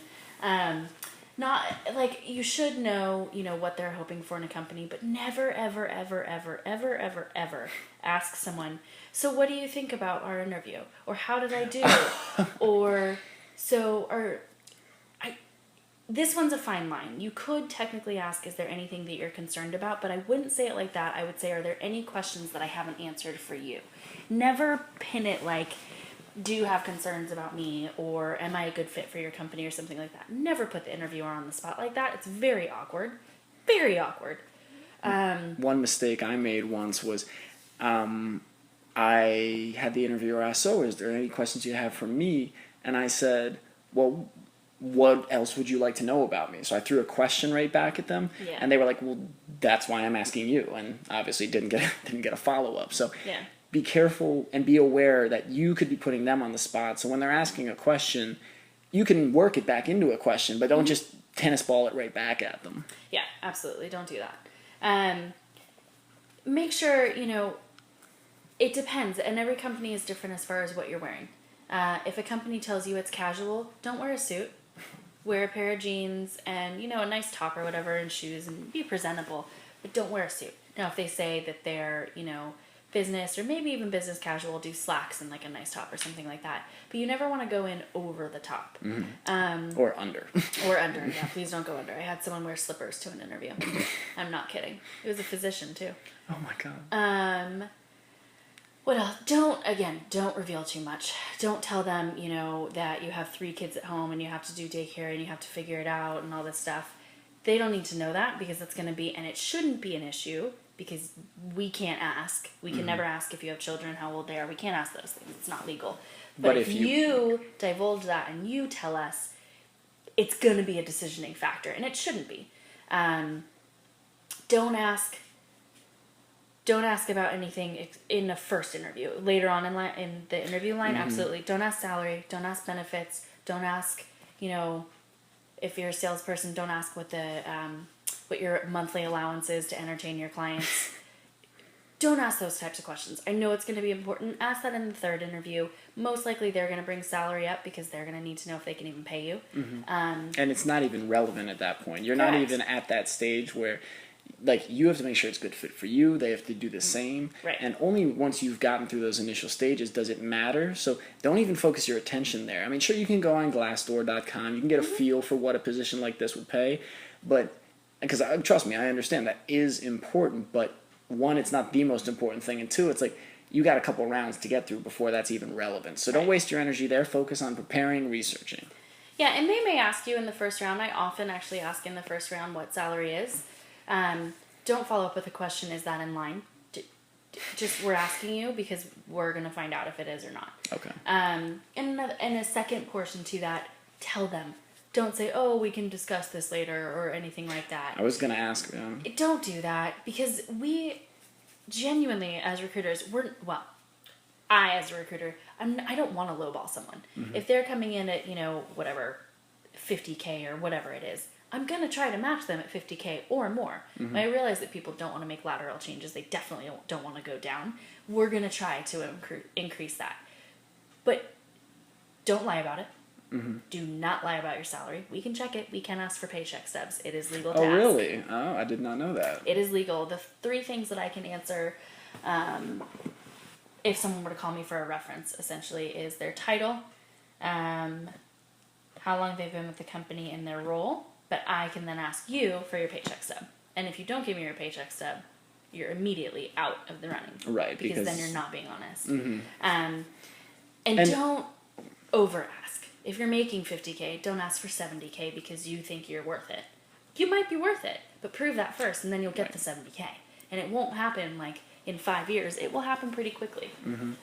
Not like you should know, what they're hoping for in a company, but never, ever, ever, ever, ever, ever, ever ask someone, so what do you think about our interview? Or how did I do? This one's a fine line. You could technically ask, is there anything that you're concerned about? But I wouldn't say it like that. I would say, are there any questions that I haven't answered for you? Never pin it like, do you have concerns about me, or am I a good fit for your company, or something like that. Never put the interviewer on the spot like that. It's very awkward. Very awkward. One mistake I made once was I had the interviewer ask, so is there any questions you have for me? And I said, well, what else would you like to know about me? So I threw a question right back at them, and they were like, well, that's why I'm asking you, and obviously didn't get a follow-up. So be careful and be aware that you could be putting them on the spot. So when they're asking a question, you can work it back into a question, but don't just tennis ball it right back at them. Yeah, absolutely. Don't do that. Make sure, it depends, and every company is different as far as what you're wearing. If a company tells you it's casual, don't wear a suit. Wear a pair of jeans and, a nice top or whatever, and shoes, and be presentable, but don't wear a suit. Now, if they say that they're, business or maybe even business casual, do slacks and like a nice top or something like that. But you never want to go in over the top. Or under. Yeah, please don't go under. I had someone wear slippers to an interview. I'm not kidding. It was a physician too. Oh my God. What else? Don't reveal too much. Don't tell them, that you have 3 kids at home and you have to do daycare and you have to figure it out and all this stuff. They don't need to know that, because it's going to be, and it shouldn't be an issue, because we can't ask. We can never ask if you have children, how old they are. We can't ask those things. It's not legal. But if you divulge that and you tell us, it's going to be a decisioning factor, and it shouldn't be. Don't ask about anything in the first interview. Later on in the interview line, absolutely. Don't ask salary. Don't ask benefits. Don't ask, you know, if you're a salesperson, don't ask what what your monthly allowance is to entertain your clients. Don't ask those types of questions. I know it's going to be important. Ask that in the third interview. Most likely they're going to bring salary up because they're going to need to know if they can even pay you. And it's not even relevant at that point. You're Correct. not even at that stage where, like, you have to make sure it's a good fit for you. They have to do the same. Right. And only once you've gotten through those initial stages does it matter. So don't even focus your attention there. I mean, sure, you can go on Glassdoor.com. You can get a feel for what a position like this would pay. But, because trust me, I understand that is important. But one, it's not the most important thing. And two, it's like you got a couple rounds to get through before that's even relevant. So don't waste your energy there. Focus on preparing, researching. Yeah, and they may ask you in the first round. I often actually ask in the first round what salary is. Don't follow up with a question, is that in line? Just, we're asking you because we're going to find out if it is or not. Okay. And a second portion to that, tell them. Don't say, oh, we can discuss this later or anything like that. I was going to ask. Don't do that because we genuinely, as recruiters, I as a recruiter, I don't want to lowball someone. If they're coming in at, whatever, 50K or whatever it is, I'm going to try to match them at 50K or more. I realize that people don't want to make lateral changes. They definitely don't want to go down. We're going to try to increase that. But don't lie about it. Do not lie about your salary. We can check it. We can ask for paycheck stubs. It is legal to ask. Oh, really? Oh, I did not know that. It is legal. The 3 things that I can answer if someone were to call me for a reference, essentially, is their title, how long they've been with the company in their role, but I can then ask you for your paycheck stub. And if you don't give me your paycheck stub, you're immediately out of the running. Right. Because then you're not being honest. And don't over ask. If you're making 50K, don't ask for 70K because you think you're worth it. You might be worth it, but prove that first, and then you'll get the 70K. And it won't happen like in 5 years. It will happen pretty quickly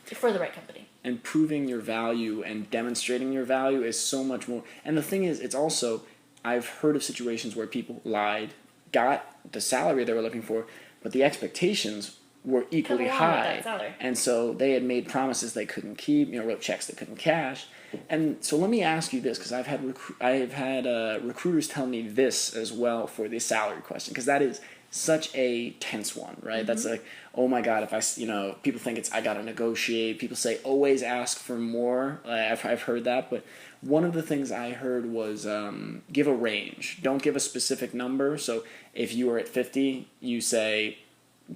for the right company. And proving your value and demonstrating your value is so much more. And the thing is, it's also, I've heard of situations where people lied, got the salary they were looking for, but the expectations were equally high. And so they had made promises they couldn't keep, wrote checks they couldn't cash. And so let me ask you this, because I've had recruiters tell me this as well for the salary question, because that is such a tense one, right? That's like, oh my God, if people think I got to negotiate. People say always ask for more. I've heard that, but one of the things I heard was give a range. Don't give a specific number. So if you were at 50, you say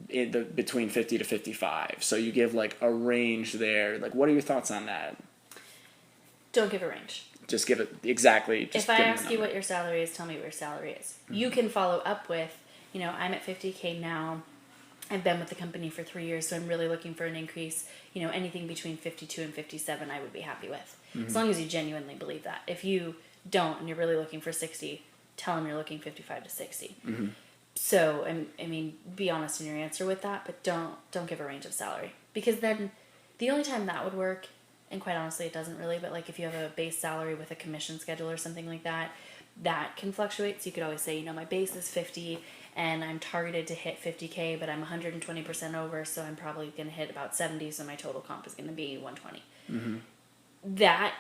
between 50 to 55. So you give like a range there. Like, what are your thoughts on that? Don't give a range. Just give it exactly. Just if I ask you what your salary is, tell me what your salary is. You can follow up with, I'm at 50K now. I've been with the company for 3 years, so I'm really looking for an increase. Anything between 52 and 57 I would be happy with. As long as you genuinely believe that. If you don't and you're really looking for 60, tell them you're looking 55 to 60. So, I mean, be honest in your answer with that, but don't give a range of salary. Because then the only time that would work, and quite honestly it doesn't really, but like if you have a base salary with a commission schedule or something like that, that can fluctuate. So you could always say, my base is 50 and I'm targeted to hit 50K, but I'm 120% over, so I'm probably going to hit about 70, so my total comp is going to be 120. That,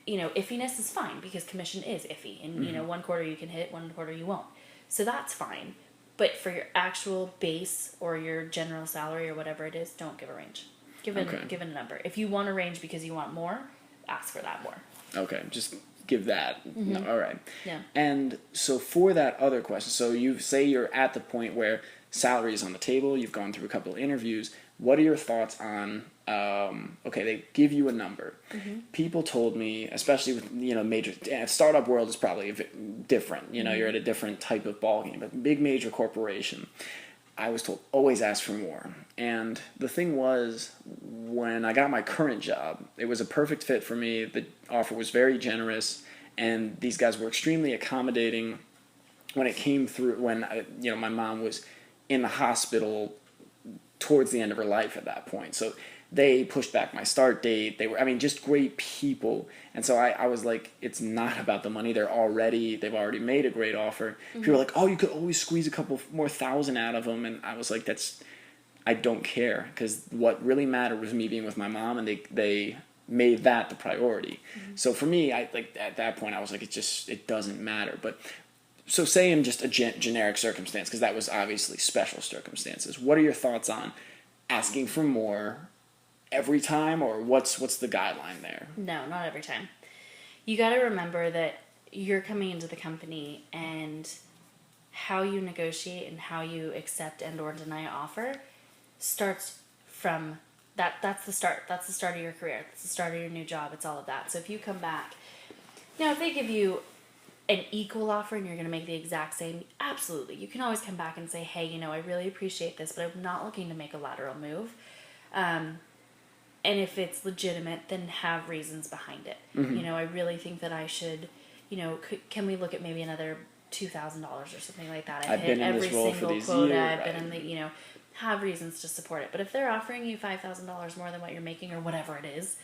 iffiness is fine because commission is iffy. And, one quarter you can hit, one quarter you won't. So that's fine. But for your actual base or your general salary or whatever it is, don't give a range. Give it a number. If you want a range because you want more, ask for that more. Okay, just give that. No, all right. Yeah. And so for that other question, so you say you're at the point where salary is on the table, you've gone through a couple of interviews. What are your thoughts on, they give you a number. People told me, especially with, major, startup world is probably different. You're at a different type of ballgame, but big major corporation. I was told, always ask for more. And the thing was, when I got my current job, it was a perfect fit for me. The offer was very generous, and these guys were extremely accommodating when it came through, when, my mom was in the hospital towards the end of her life at that point. So they pushed back my start date. They were, just great people. And so I was like, it's not about the money. They've already made a great offer. People were like, oh, you could always squeeze a couple more thousand out of them. And I was like, I don't care. Because what really mattered was me being with my mom, and they made that the priority. So for me, I like at that point I was like, it doesn't matter. But so say in just a generic circumstance, because that was obviously special circumstances, what are your thoughts on asking for more every time, or what's the guideline there? No, not every time. You got to remember that you're coming into the company, and how you negotiate and how you accept and or deny an offer starts from that. That's the start. That's the start of your career. That's the start of your new job. It's all of that. So if you come back, now if they give you an equal offer and you're going to make the exact same, absolutely. You can always come back and say, hey, you know, I really appreciate this, but I'm not looking to make a lateral move. And if it's legitimate, then have reasons behind it. You know, I really think that I should, you know, can we look at maybe another $2,000 or something like that? I've hit every single quota. I've been in the, you know, have reasons to support it. But if they're offering you $5,000 more than what you're making or whatever it is,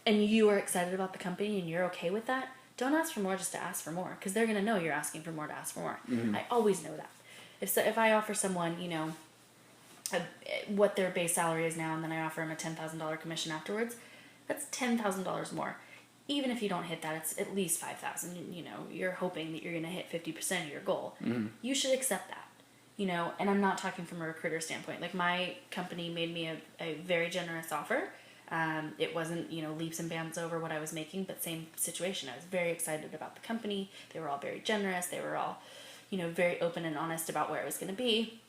and you are excited about the company and you're okay with that, don't ask for more just to ask for more, because they're going to know you're asking for more to ask for more. I always know that. If I offer someone, you know, what their base salary is now, and then I offer them a $10,000 commission afterwards, that's $10,000 more. Even if you don't hit that, it's at least $5,000. You know, you're hoping that you're going to hit 50% of your goal. You should accept that. You know, and I'm not talking from a recruiter standpoint. Like, my company made me a very generous offer. It wasn't, you know, leaps and bounds over what I was making, but same situation. I was very excited about the company. They were all very generous. They were all, you know, very open and honest about where I was going to be.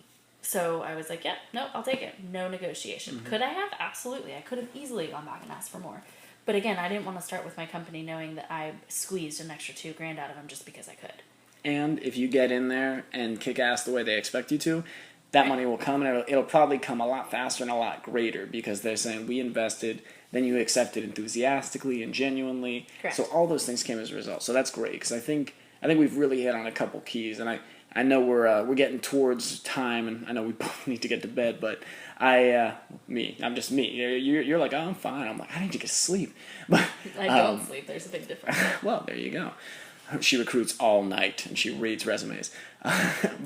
So I was like, yeah, no, I'll take it. No negotiation. Could I have? Absolutely. I could have easily gone back and asked for more. But again, I didn't want to start with my company knowing that I squeezed an extra $2,000 out of them just because I could. And if you get in there and kick ass the way they expect you to, that money will come, and it'll probably come a lot faster and a lot greater, because they're saying we invested, then you accepted enthusiastically and genuinely. Correct. So all those things came as a result. So that's great, because I think we've really hit on a couple keys, and I know we're getting towards time, and I know we both need to get to bed, but I'm just me. You're like, oh, I'm fine. I'm like, I need to get sleep. But I don't sleep. There's a big difference. Well, there you go. She recruits all night, and she reads resumes.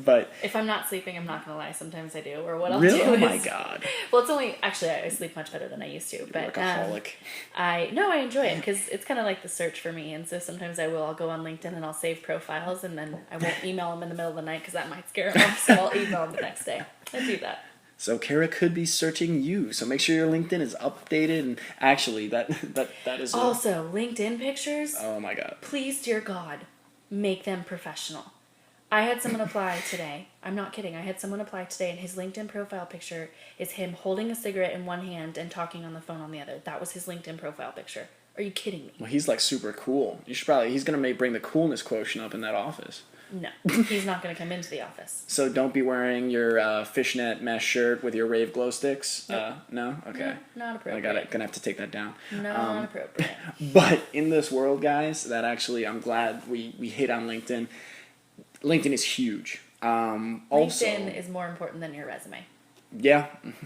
But if I'm not sleeping, I'm not going to lie. Sometimes I do. Or what I'll really? do Oh is... my God. Well, it's only... Actually, I sleep much better than I used to. But workaholic. I enjoy it, because it's kind of like the search for me. And so sometimes I'll go on LinkedIn and I'll save profiles, and then I won't email them in the middle of the night because that might scare them off. So I'll email them the next day. I do that. So Kara could be searching you. So make sure your LinkedIn is updated. And actually, that is... Also, LinkedIn pictures. Oh my God. Please, dear God, make them professional. I had someone apply today. I'm not kidding. I had someone apply today, and his LinkedIn profile picture is him holding a cigarette in one hand and talking on the phone on the other. That was his LinkedIn profile picture. Are you kidding me? Well, he's like super cool. He's going to bring the coolness quotient up in that office. No, he's not going to come into the office. So don't be wearing your fishnet mesh shirt with your rave glow sticks? Nope. No? Okay. No, not appropriate. Gonna have to take that down. Not appropriate. But in this world, guys, that actually, I'm glad we hit on LinkedIn. LinkedIn is huge. Also, LinkedIn is more important than your resume. Yeah.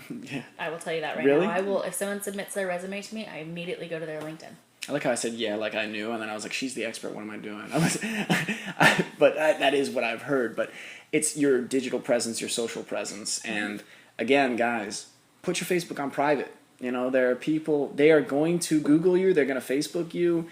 Yeah. I will tell you that right Really? now. I will. If someone submits their resume to me, I immediately go to their LinkedIn. I like how I said, yeah, like I knew, and then I was like, she's the expert, what am I doing? But that is what I've heard. But it's your digital presence, your social presence. And again, guys, put your Facebook on private. You know, there are people, they are going to Google you, they're going to Facebook you.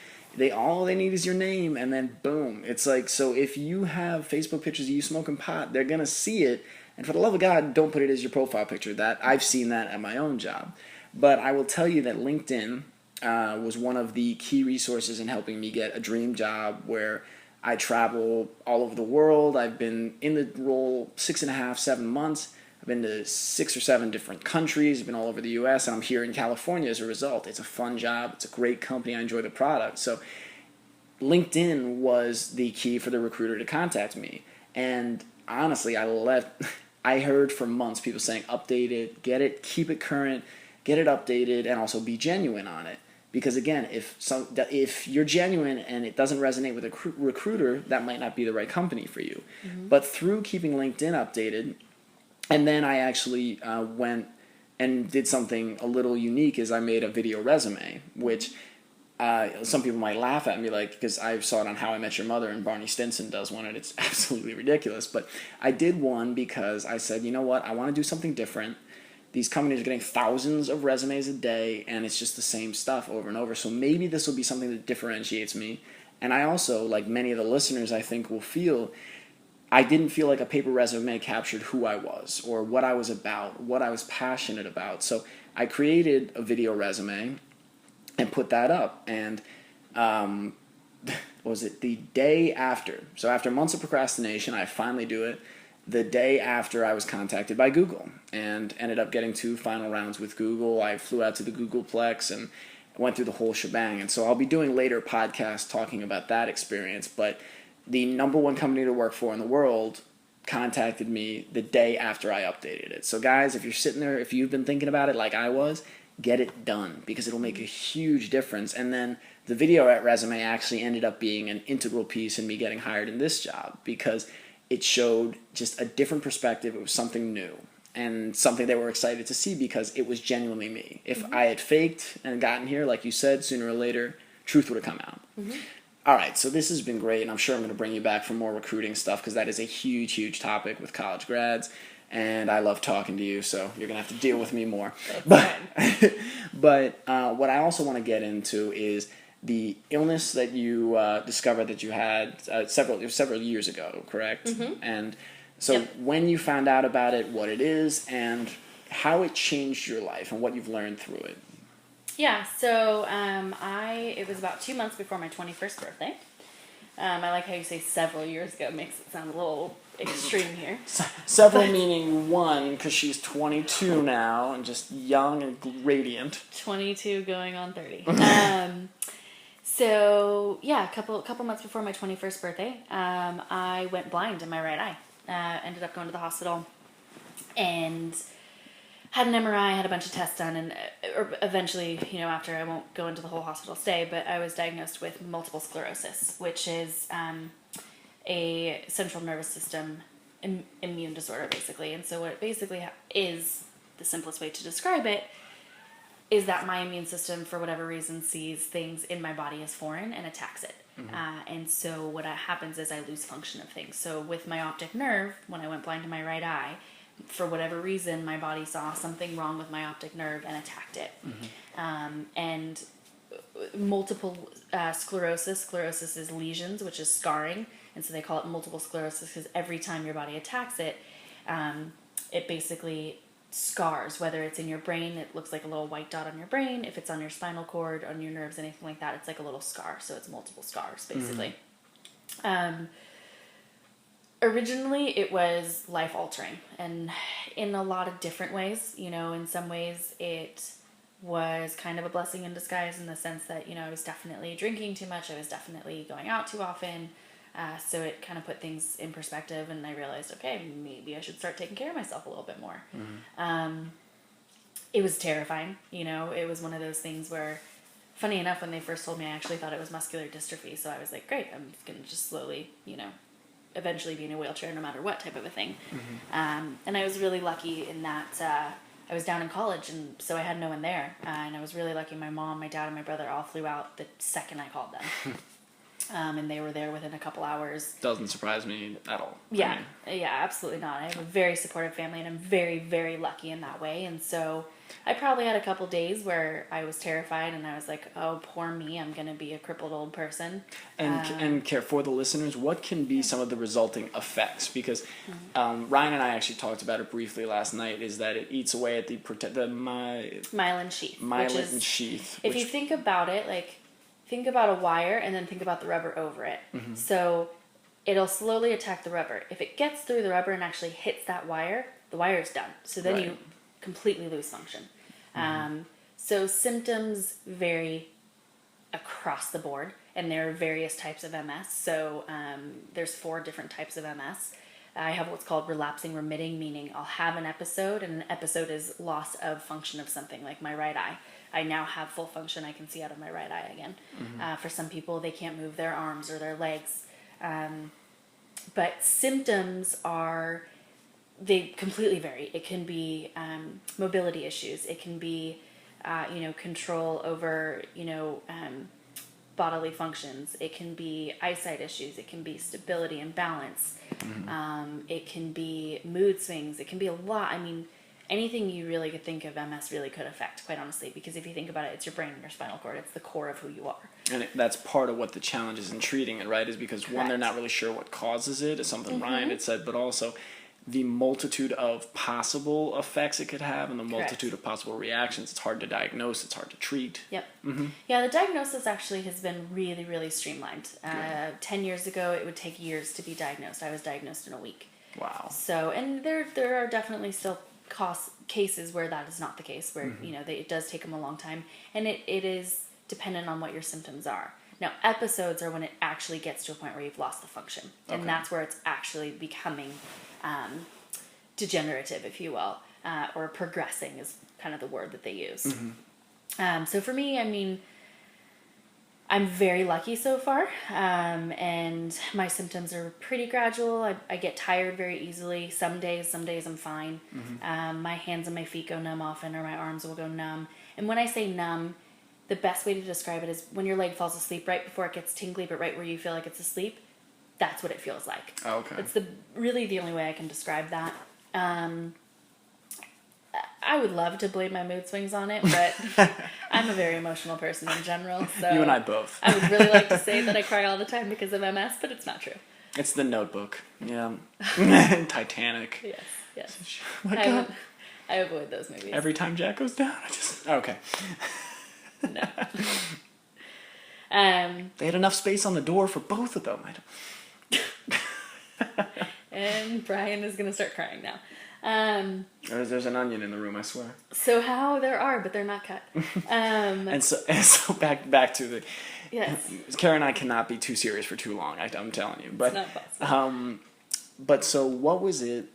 All they need is your name, and then boom. It's like, so if you have Facebook pictures of you smoking pot, they're going to see it. And for the love of God, don't put it as your profile picture. That I've seen that at my own job. But I will tell you that LinkedIn was one of the key resources in helping me get a dream job where I travel all over the world. I've been in the role 6.5, 7 months. I've been to 6 or 7 different countries. I've been all over the U.S., and I'm here in California as a result. It's a fun job. It's a great company. I enjoy the product. So LinkedIn was the key for the recruiter to contact me. And honestly, I heard for months people saying, update it, get it, keep it current, get it updated, and also be genuine on it. Because again, if you're genuine and it doesn't resonate with a recruiter, that might not be the right company for you. But through keeping LinkedIn updated, and then I actually went and did something a little unique, is I made a video resume, which some people might laugh at me, like, because I saw it on How I Met Your Mother, and Barney Stinson does one, and it's absolutely ridiculous. But I did one because I said, you know what, I want to do something different. these companies are getting thousands of resumes a day, and it's just the same stuff over and over. So maybe this will be something that differentiates me. And I also, like many of the listeners, I think will feel, I didn't feel like a paper resume captured who I was or what I was about, what I was passionate about. So I created a video resume and put that up. And was it the day after? So after months of procrastination, I finally do it. The day after, I was contacted by Google and ended up getting 2 final rounds with Google. I flew out to the Googleplex and went through the whole shebang. And so I'll be doing later podcasts talking about that experience. But the number 1 company to work for in the world contacted me the day after I updated it. So guys, if you're sitting there, if you've been thinking about it like I was, get it done because it'll make a huge difference. And then the video resume actually ended up being an integral piece in me getting hired in this job because it showed just a different perspective. It was something new and something they were excited to see because it was genuinely me. If I had faked and gotten here, like you said, sooner or later, truth would have come out. All right, so this has been great, and I'm sure I'm going to bring you back for more recruiting stuff because that is a huge, huge topic with college grads, and I love talking to you, so you're going to have to deal with me more. But what I also want to get into is the illness that you discovered that you had several years ago, correct? And so when you found out about it, what it is, and how it changed your life and what you've learned through it. Yeah, so it was about 2 months before my 21st birthday. I like how you say several years ago. It makes it sound a little extreme here. Several meaning 1 because she's 22 now and just young and radiant. 22 going on 30. So yeah, a couple months before my 21st birthday, I went blind in my right eye. Ended up going to the hospital and had an MRI, had a bunch of tests done, and eventually, after, I won't go into the whole hospital stay, but I was diagnosed with multiple sclerosis, which is a central nervous system immune disorder, basically. And so what it basically is, the simplest way to describe it, is that my immune system, for whatever reason, sees things in my body as foreign and attacks it. And so what happens is I lose function of things. So with my optic nerve, when I went blind in my right eye, for whatever reason, my body saw something wrong with my optic nerve and attacked it. And multiple sclerosis is lesions, which is scarring. And so they call it multiple sclerosis because every time your body attacks it, it basically scars, whether it's in your brain, it looks like a little white dot on your brain. If it's on your spinal cord, on your nerves, anything like that, it's like a little scar. So it's multiple scars, basically. Originally, it was life-altering, and in a lot of different ways. In some ways, it was kind of a blessing in disguise in the sense that, I was definitely drinking too much. I was definitely going out too often. So it kind of put things in perspective, and I realized, okay, maybe I should start taking care of myself a little bit more. It was terrifying. It was one of those things where, funny enough, when they first told me, I actually thought it was muscular dystrophy. So I was like, great, I'm going to just slowly, eventually be in a wheelchair no matter what type of a thing. And I was really lucky in that I was down in college, and so I had no one there. And I was really lucky. My mom, my dad, and my brother all flew out the second I called them. And they were there within a couple hours. Doesn't surprise me at all. Yeah, absolutely not. I have a very supportive family, and I'm very, very lucky in that way. And so I probably had a couple days where I was terrified, and I was like, oh, poor me, I'm going to be a crippled old person. And for the listeners, what can be some of the resulting effects? Because Ryan and I actually talked about it briefly last night, is that it eats away at the myelin sheath. Myelin sheath. If you think about it, think about a wire and then think about the rubber over it. So it'll slowly attack the rubber. If it gets through the rubber and actually hits that wire, the wire is done. So then you completely lose function. So symptoms vary across the board, and there are various types of MS. So there's 4 different types of MS. I have what's called relapsing remitting, meaning I'll have an episode, and an episode is loss of function of something, like my right eye. I now have full function. I can see out of my right eye again. For some people, they can't move their arms or their legs. But symptoms they completely vary. It can be mobility issues. It can be, control over, bodily functions. It can be eyesight issues. It can be stability and balance. It can be mood swings. It can be a lot. anything you really could think of MS really could affect, quite honestly, because if you think about it, it's your brain and your spinal cord. It's the core of who you are. And that's part of what the challenge is in treating it, right? Is because Correct. one, they're not really sure what causes it. It's something Ryan had said, but also the multitude of possible effects it could have and the multitude of possible reactions. It's hard to diagnose. It's hard to treat. Yep. Yeah, the diagnosis actually has been really, really streamlined. 10 years ago, it would take years to be diagnosed. I was diagnosed in a week. Wow. So, and there are definitely still cases where that is not the case, where, it does take them a long time. And it is dependent on what your symptoms are. Now, episodes are when it actually gets to a point where you've lost the function. And that's where it's actually becoming degenerative, if you will, or progressing is kind of the word that they use. So for me, I mean, I'm very lucky so far, and my symptoms are pretty gradual. I get tired very easily. Some days I'm fine. My hands and my feet go numb often, or my arms will go numb. And when I say numb, the best way to describe it is when your leg falls asleep right before it gets tingly, but right where you feel like it's asleep. That's what it feels like. Oh, okay. It's really the only way I can describe that. I would love to blame my mood swings on it, but I'm a very emotional person in general. So you and I both. I would really like to say that I cry all the time because of MS, but it's not true. It's The Notebook. Yeah. Titanic. Yes. Oh my God. I avoid those movies. Every time Jack goes down, okay. No. They had enough space on the door for both of them. And Brian is going to start crying now. There's an onion in the room, I swear. So there are, but they're not cut. And so back to the... Yes. Kara and I cannot be too serious for too long, I'm telling you. But, it's not possible. But so what was it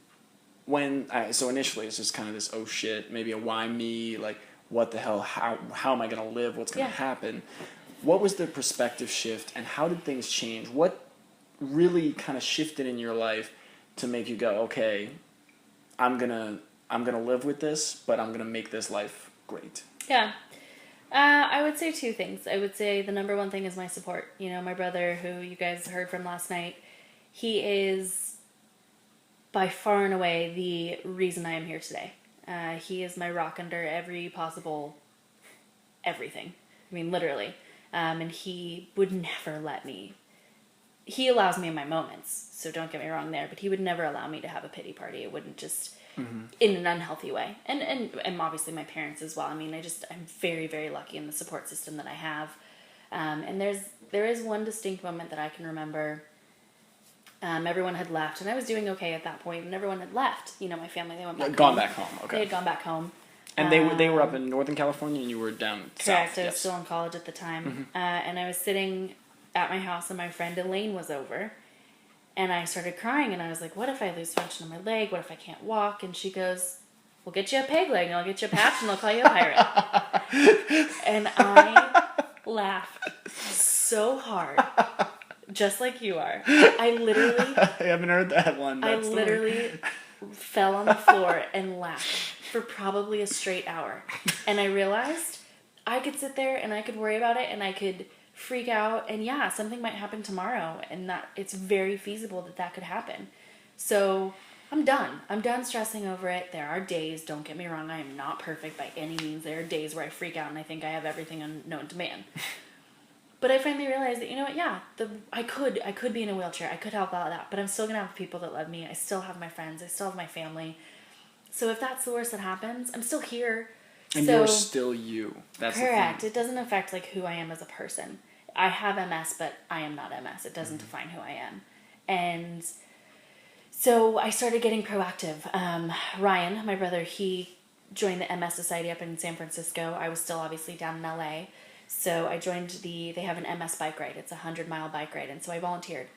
when... so initially it's just kind of this, oh shit, maybe a why me, like what the hell, how am I going to live, what's going to happen? What was the perspective shift and how did things change? What really kind of shifted in your life to make you go, okay, I'm gonna live with this, but I'm gonna make this life great? Yeah. I would say two things. I would say the number one thing is my support. My brother, who you guys heard from last night, he is by far and away the reason I am here today. He is my rock under every possible everything. I mean, literally. And he would never let me. He allows me in my moments, so don't get me wrong there, but he would never allow me to have a pity party. It wouldn't just, in an unhealthy way. And obviously my parents as well. I mean, I'm very, very lucky in the support system that I have. And there is one distinct moment that I can remember. Everyone had left, and I was doing okay at that point, and everyone had left. My family, they went back home. Gone back home, okay. They had gone back home. And they were up in Northern California, and you were down south. Correct. I was still in college at the time. And I was sitting at my house, and my friend Elaine was over. And I started crying, and I was like, what if I lose function in my leg? What if I can't walk? And she goes, we'll get you a peg leg, and I'll get you a patch, and I'll call you a pirate. And I laughed so hard, just like you are. I haven't heard that one. I literally fell on the floor and laughed for probably a straight hour. And I realized I could sit there and I could worry about it and I could freak out, and something might happen tomorrow, and that it's very feasible that could happen. So I'm done stressing over it. There are days, don't get me wrong, I am not perfect by any means. There are days where I freak out and I think I have everything known to man. But I finally realized that, I could be in a wheelchair, I could help out that, but I'm still gonna have people that love me. I still have my friends, I still have my family. So if that's the worst that happens, I'm still here. And you're still you. That's correct. It doesn't affect who I am as a person. I have MS, but I am not MS. It doesn't define who I am. And so I started getting proactive. Ryan, my brother, he joined the MS Society up in San Francisco. I was still obviously down in LA. So I joined they have an MS bike ride. It's a 100-mile bike ride. And so I volunteered.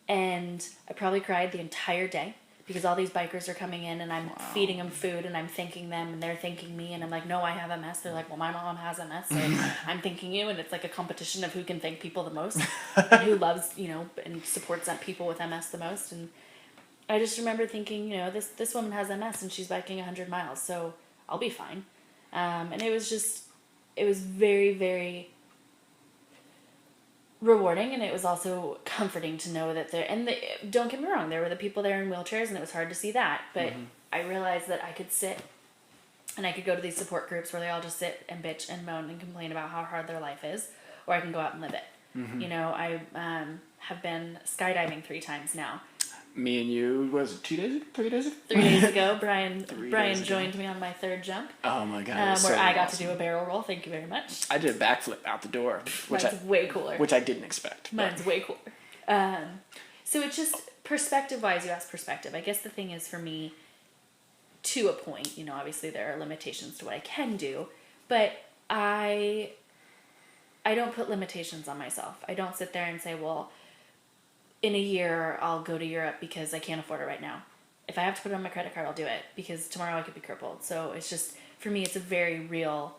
And I probably cried the entire day because all these bikers are coming in and I'm feeding them food and I'm thanking them and they're thanking me. And I'm like, no, I have MS. They're like, well, my mom has MS. So I'm thanking you. And it's like a competition of who can thank people the most and who loves, and supports people with MS the most. And I just remember thinking, this woman has MS and she's biking 100 miles. So I'll be fine. And it was very, very rewarding, and it was also comforting to know that don't get me wrong, there were the people there in wheelchairs and it was hard to see that, but I realized that I could sit And I could go to these support groups where they all just sit and bitch and moan and complain about how hard their life is, or I can go out and live it. You know, I have been skydiving 3 times now. Me and you, was it 2 days ago? 3 days ago? 3 days ago, Brian days ago. joined me on my 3rd jump. Oh my God. Where I got to do a barrel roll. Thank you very much. I did a backflip out the door. Mine's way cooler. Which I didn't expect. Mine's way cooler. So it's just, perspective-wise, you ask perspective. I guess the thing is, for me, to a point, you know, obviously there are limitations to what I can do, but I don't put limitations on myself. I don't sit there and say, well, in a year I'll go to Europe because I can't afford it right now. If I have to put it on my credit card, I'll do it because tomorrow I could be crippled. So it's just, for me, it's a very real,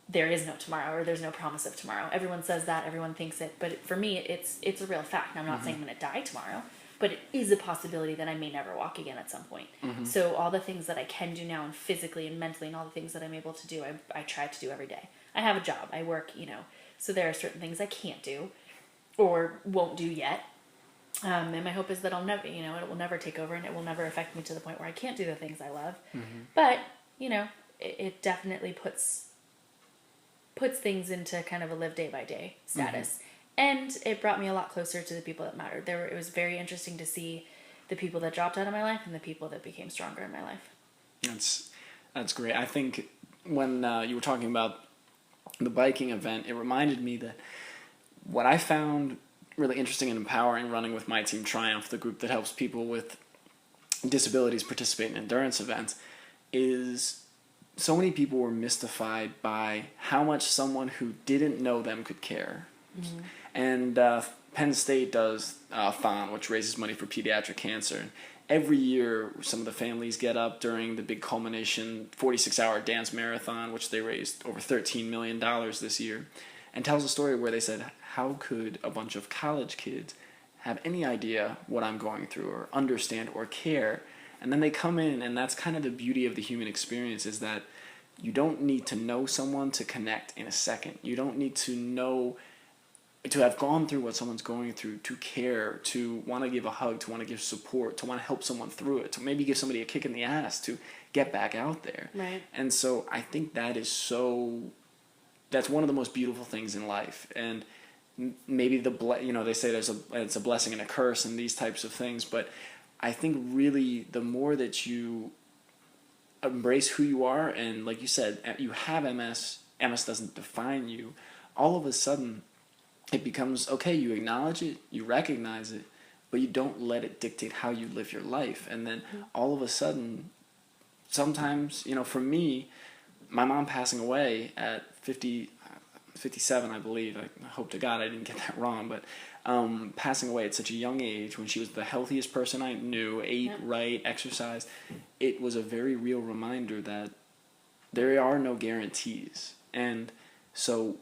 there is no tomorrow, or there's no promise of tomorrow. Everyone says that, everyone thinks it, but for me, it's a real fact. Now, I'm not saying I'm going to die tomorrow, but it is a possibility that I may never walk again at some point. So all the things that I can do now, and physically and mentally, and all the things that I'm able to do, I try to do every day. I have a job, I work, you know, so there are certain things I can't do or won't do yet. And my hope is that I'll never, you know, it will never take over, and it will never affect me to the point where I can't do the things I love. But, you know, it definitely puts things into kind of a live day by day status. And it brought me a lot closer to the people that mattered. It was very interesting to see the people that dropped out of my life and the people that became stronger in my life. That's great. I think when you were talking about the biking event, it reminded me that what I found really interesting and empowering running with my team Triumph, the group that helps people with disabilities participate in endurance events, is so many people were mystified by how much someone who didn't know them could care. And Penn State does Thon, which raises money for pediatric cancer. And every year, some of the families get up during the big culmination 46-hour dance marathon, which they raised over $13 million this year, and tells a story where they said, how could a bunch of college kids have any idea what I'm going through or understand or care? And then they come in, and that's kind of the beauty of the human experience, is that you don't need to know someone to connect in a second. You don't need to have gone through what someone's going through to care, to want to give a hug, to want to give support, to want to help someone through it, to maybe give somebody a kick in the ass to get back out there. Right. And so I think that's one of the most beautiful things in life. And maybe they say it's a blessing and a curse and these types of things, but I think really the more that you embrace who you are, and like you said, you have MS doesn't define you, all of a sudden it becomes, okay, you acknowledge it, you recognize it, but you don't let it dictate how you live your life. And then all of a sudden, sometimes, you know, for me, my mom passing away at 57, I believe, I hope to God I didn't get that wrong, but passing away at such a young age when she was the healthiest person I knew, ate right, exercised, it was a very real reminder that there are no guarantees. And so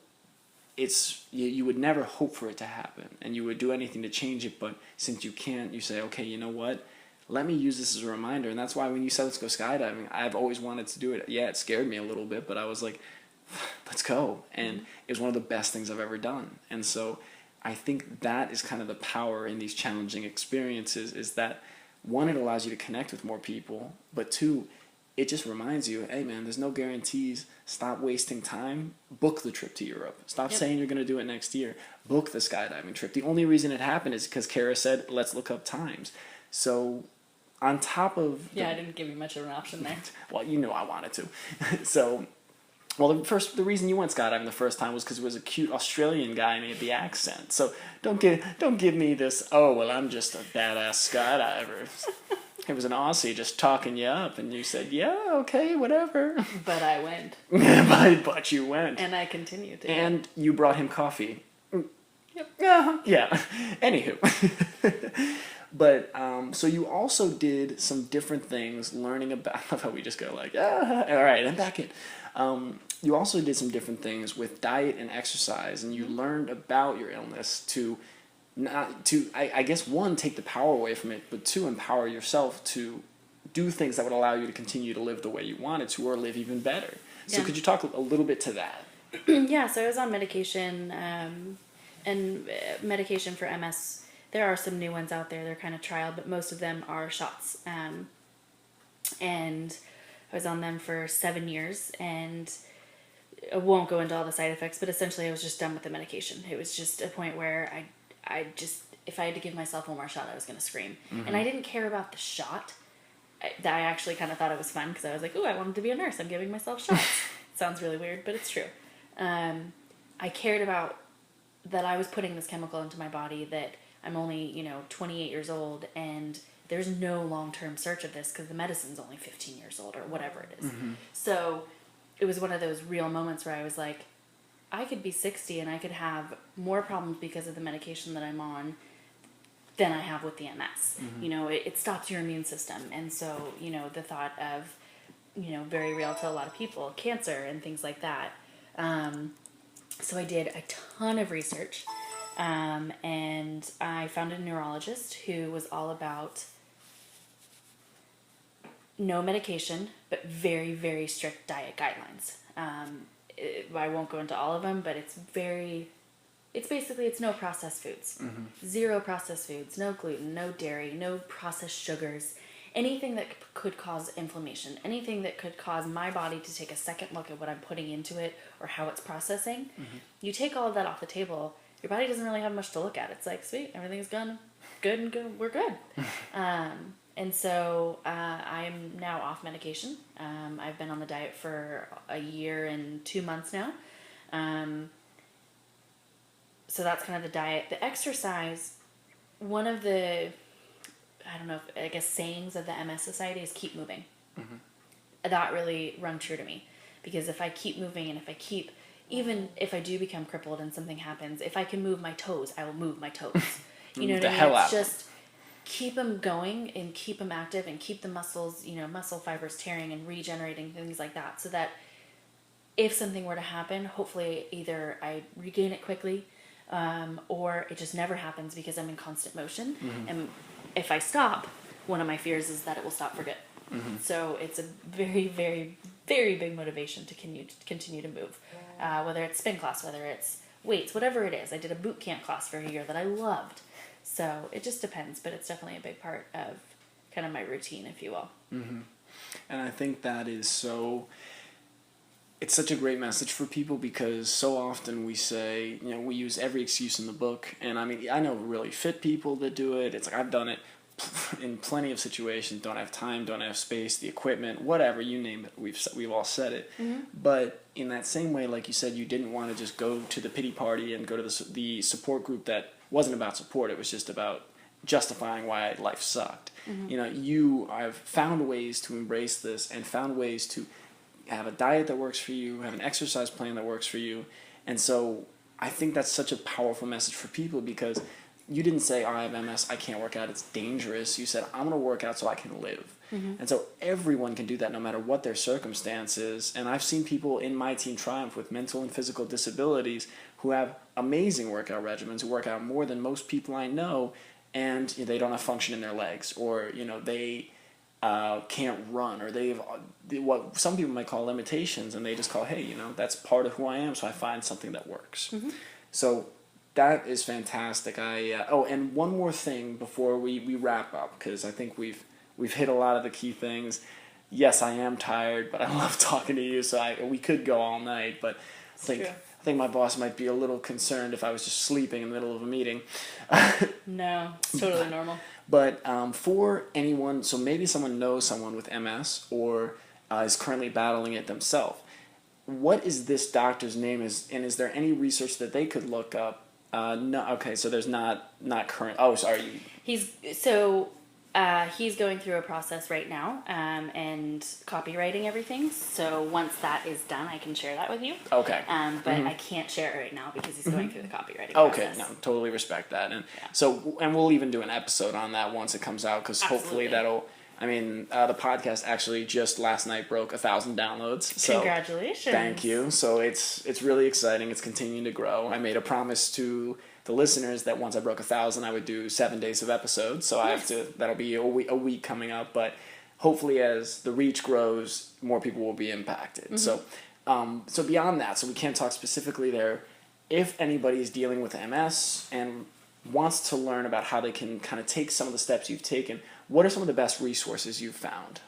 you would never hope for it to happen, and you would do anything to change it, but since you can't, you say, okay, you know what, let me use this as a reminder. And that's why when you said let's go skydiving, I've always wanted to do it. Yeah, it scared me a little bit, but I was like, let's go. And it was one of the best things I've ever done. And so I think that is kind of the power in these challenging experiences, is that one, it allows you to connect with more people, but two, it just reminds you, hey man, there's no guarantees. Stop wasting time. Book the trip to Europe. Stop saying you're going to do it next year. Book the skydiving trip. The only reason it happened is because Kara said, let's look up times. So on top of... I didn't give you much of an option there. Well, you know I wanted to. So... Well, the reason you went skydiving the first time was because it was a cute Australian guy and he had the accent. So don't give me this, oh, well, I'm just a badass skydiver. It was an Aussie just talking you up, and you said, yeah, okay, whatever. But I went. But you went. And I continued to. And you brought him coffee. Yep. Yeah. Anywho. But, so you also did some different things, learning about, how we just go like, all right, I'm back in. You also did some different things with diet and exercise, and you learned about your illness I guess, one, take the power away from it, but two, empower yourself to do things that would allow you to continue to live the way you wanted to, or live even better. So could you talk a little bit to that? Yeah, so I was on medication, and medication for MS. There are some new ones out there. They're kind of trial, but most of them are shots. And I was on them for 7 years, and I won't go into all the side effects, but essentially I was just done with the medication. It was just a point where I just, if I had to give myself one more shot, I was going to scream. And I didn't care about the shot. I actually kind of thought it was fun because I was like, ooh, I wanted to be a nurse. I'm giving myself shots. Sounds really weird, but it's true. I cared about that I was putting this chemical into my body, that I'm only, 28 years old, and there's no long-term search of this because the medicine's only 15 years old or whatever it is. So it was one of those real moments where I was like, I could be 60 and I could have more problems because of the medication that I'm on than I have with the MS. It stops your immune system. And so, the thought of, very real to a lot of people, cancer and things like that. So I did a ton of research, and I found a neurologist who was all about no medication, but very, very strict diet guidelines. I won't go into all of them, but it's no processed foods. Zero processed foods, no gluten, no dairy, no processed sugars, anything that could cause inflammation, anything that could cause my body to take a second look at what I'm putting into it or how it's processing. You take all of that off the table, your body doesn't really have much to look at. It's like, sweet, everything's good and good, we're good. And so I am now off medication. I've been on the diet for a year and 2 months now. So that's kind of the diet. The exercise, one of the, sayings of the MS Society is keep moving. That really rung true to me, because if I keep moving, and even if I do become crippled and something happens, if I can move my toes, I will move my toes. You know what I mean? It's just keep them going and keep them active and keep the muscles, muscle fibers tearing and regenerating, things like that, so that if something were to happen, hopefully either I regain it quickly, or it just never happens because I'm in constant motion. And if I stop, one of my fears is that it will stop for good. So it's a very, very, very big motivation to continue to move, whether it's spin class, whether it's weights, whatever it is. I did a boot camp class for a year that I loved. So it just depends, but it's definitely a big part of kind of my routine, if you will. And I think that is it's such a great message for people, because so often we say, we use every excuse in the book. And I mean, I know really fit people that do it. It's like, I've done it in plenty of situations. Don't have time, don't have space, the equipment, whatever, you name it. We've all said it. But in that same way, like you said, you didn't want to just go to the pity party and go to the support group that wasn't about support. It was just about justifying why life sucked. I've found ways to embrace this and found ways to have a diet that works for you, have an exercise plan that works for you. And so I think that's such a powerful message for people, because you didn't say, I have MS, I can't work out, it's dangerous. You said, I'm going to work out so I can live. And so everyone can do that no matter what their circumstances. And I've seen people in my team triumph with mental and physical disabilities who have amazing workout regimens, who work out more than most people I know, and they don't have function in their legs, or they can't run, or they have what some people might call limitations, and they just call, hey, that's part of who I am, so I find something that works. So that is fantastic. And one more thing before we wrap up, because I think we've hit a lot of the key things. Yes, I am tired, but I love talking to you, so we could go all night, but I think my boss might be a little concerned if I was just sleeping in the middle of a meeting. No, it's totally normal. But for anyone, so maybe someone knows someone with MS or is currently battling it themselves, what is this doctor's name, and is there any research that they could look up? No, okay, so there's not current. Oh, sorry. He's going through a process right now, and copywriting everything. So once that is done, I can share that with you. Okay. But I can't share it right now because he's going through the copywriting process. Okay, no, process. totally respect that. And and we'll even do an episode on that once it comes out, because hopefully that'll. I mean, the podcast actually just last night broke 1,000 downloads. So congratulations! Thank you. So it's really exciting. It's continuing to grow. I made a promise to the listeners that once I broke 1,000, I would do 7 days of episodes. So I have to. That'll be a week coming up. But hopefully, as the reach grows, more people will be impacted. So beyond that, so we can't talk specifically there. If anybody's dealing with MS and wants to learn about how they can kind of take some of the steps you've taken, what are some of the best resources you've found?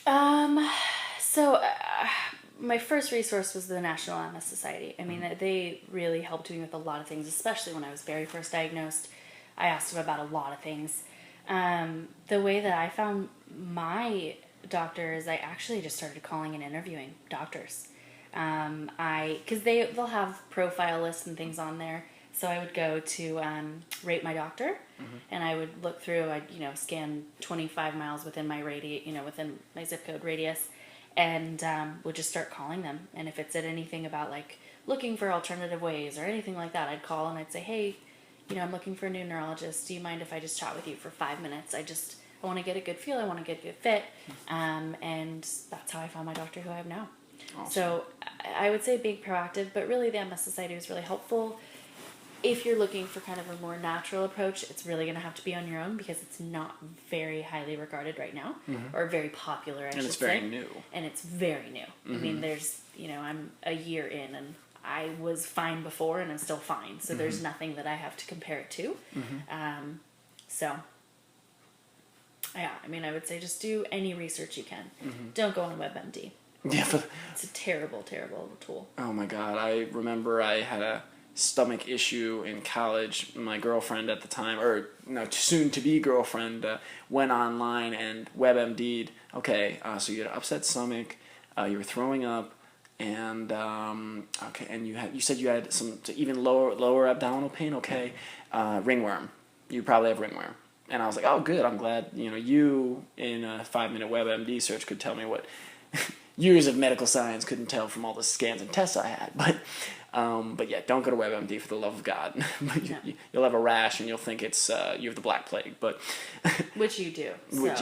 So my first resource was the National MS Society. I mean, they really helped me with a lot of things, especially when I was very first diagnosed. I asked them about a lot of things. The way that I found my doctor is I actually just started calling and interviewing doctors. Because they'll have profile lists and things on there. So I would go to Rate My Doctor, and I would look through. I'd scan 25 miles within my within my zip code radius, and would just start calling them. And if it said anything about like looking for alternative ways or anything like that, I'd call and I'd say, hey, I'm looking for a new neurologist. Do you mind if I just chat with you for 5 minutes? I want to get a good feel. I want to get a good fit, and that's how I found my doctor who I have now. Awesome. So I would say being proactive, but really the MS Society was really helpful. If you're looking for kind of a more natural approach, it's really going to have to be on your own because it's not very highly regarded right now, or very popular, I should say. And it's very new. And it's very new. I mean, there's, I'm a year in, and I was fine before, and I'm still fine. So there's nothing that I have to compare it to. So, yeah, I mean, I would say just do any research you can. Don't go on WebMD. Yeah, it's a terrible, terrible tool. Oh my God, I remember I had a stomach issue in college. My girlfriend at the time, or no, soon to be girlfriend, went online and WebMD'd. Okay, so you had an upset stomach, you were throwing up, and okay, and you said you had some even lower abdominal pain. Okay, ringworm. You probably have ringworm. And I was like, oh, good. I'm glad you in a 5-minute WebMD search could tell me what years of medical science couldn't tell from all the scans and tests I had. But yeah, don't go to WebMD for the love of God. You'll have a rash and you'll think it's you have the Black Plague. But which you do.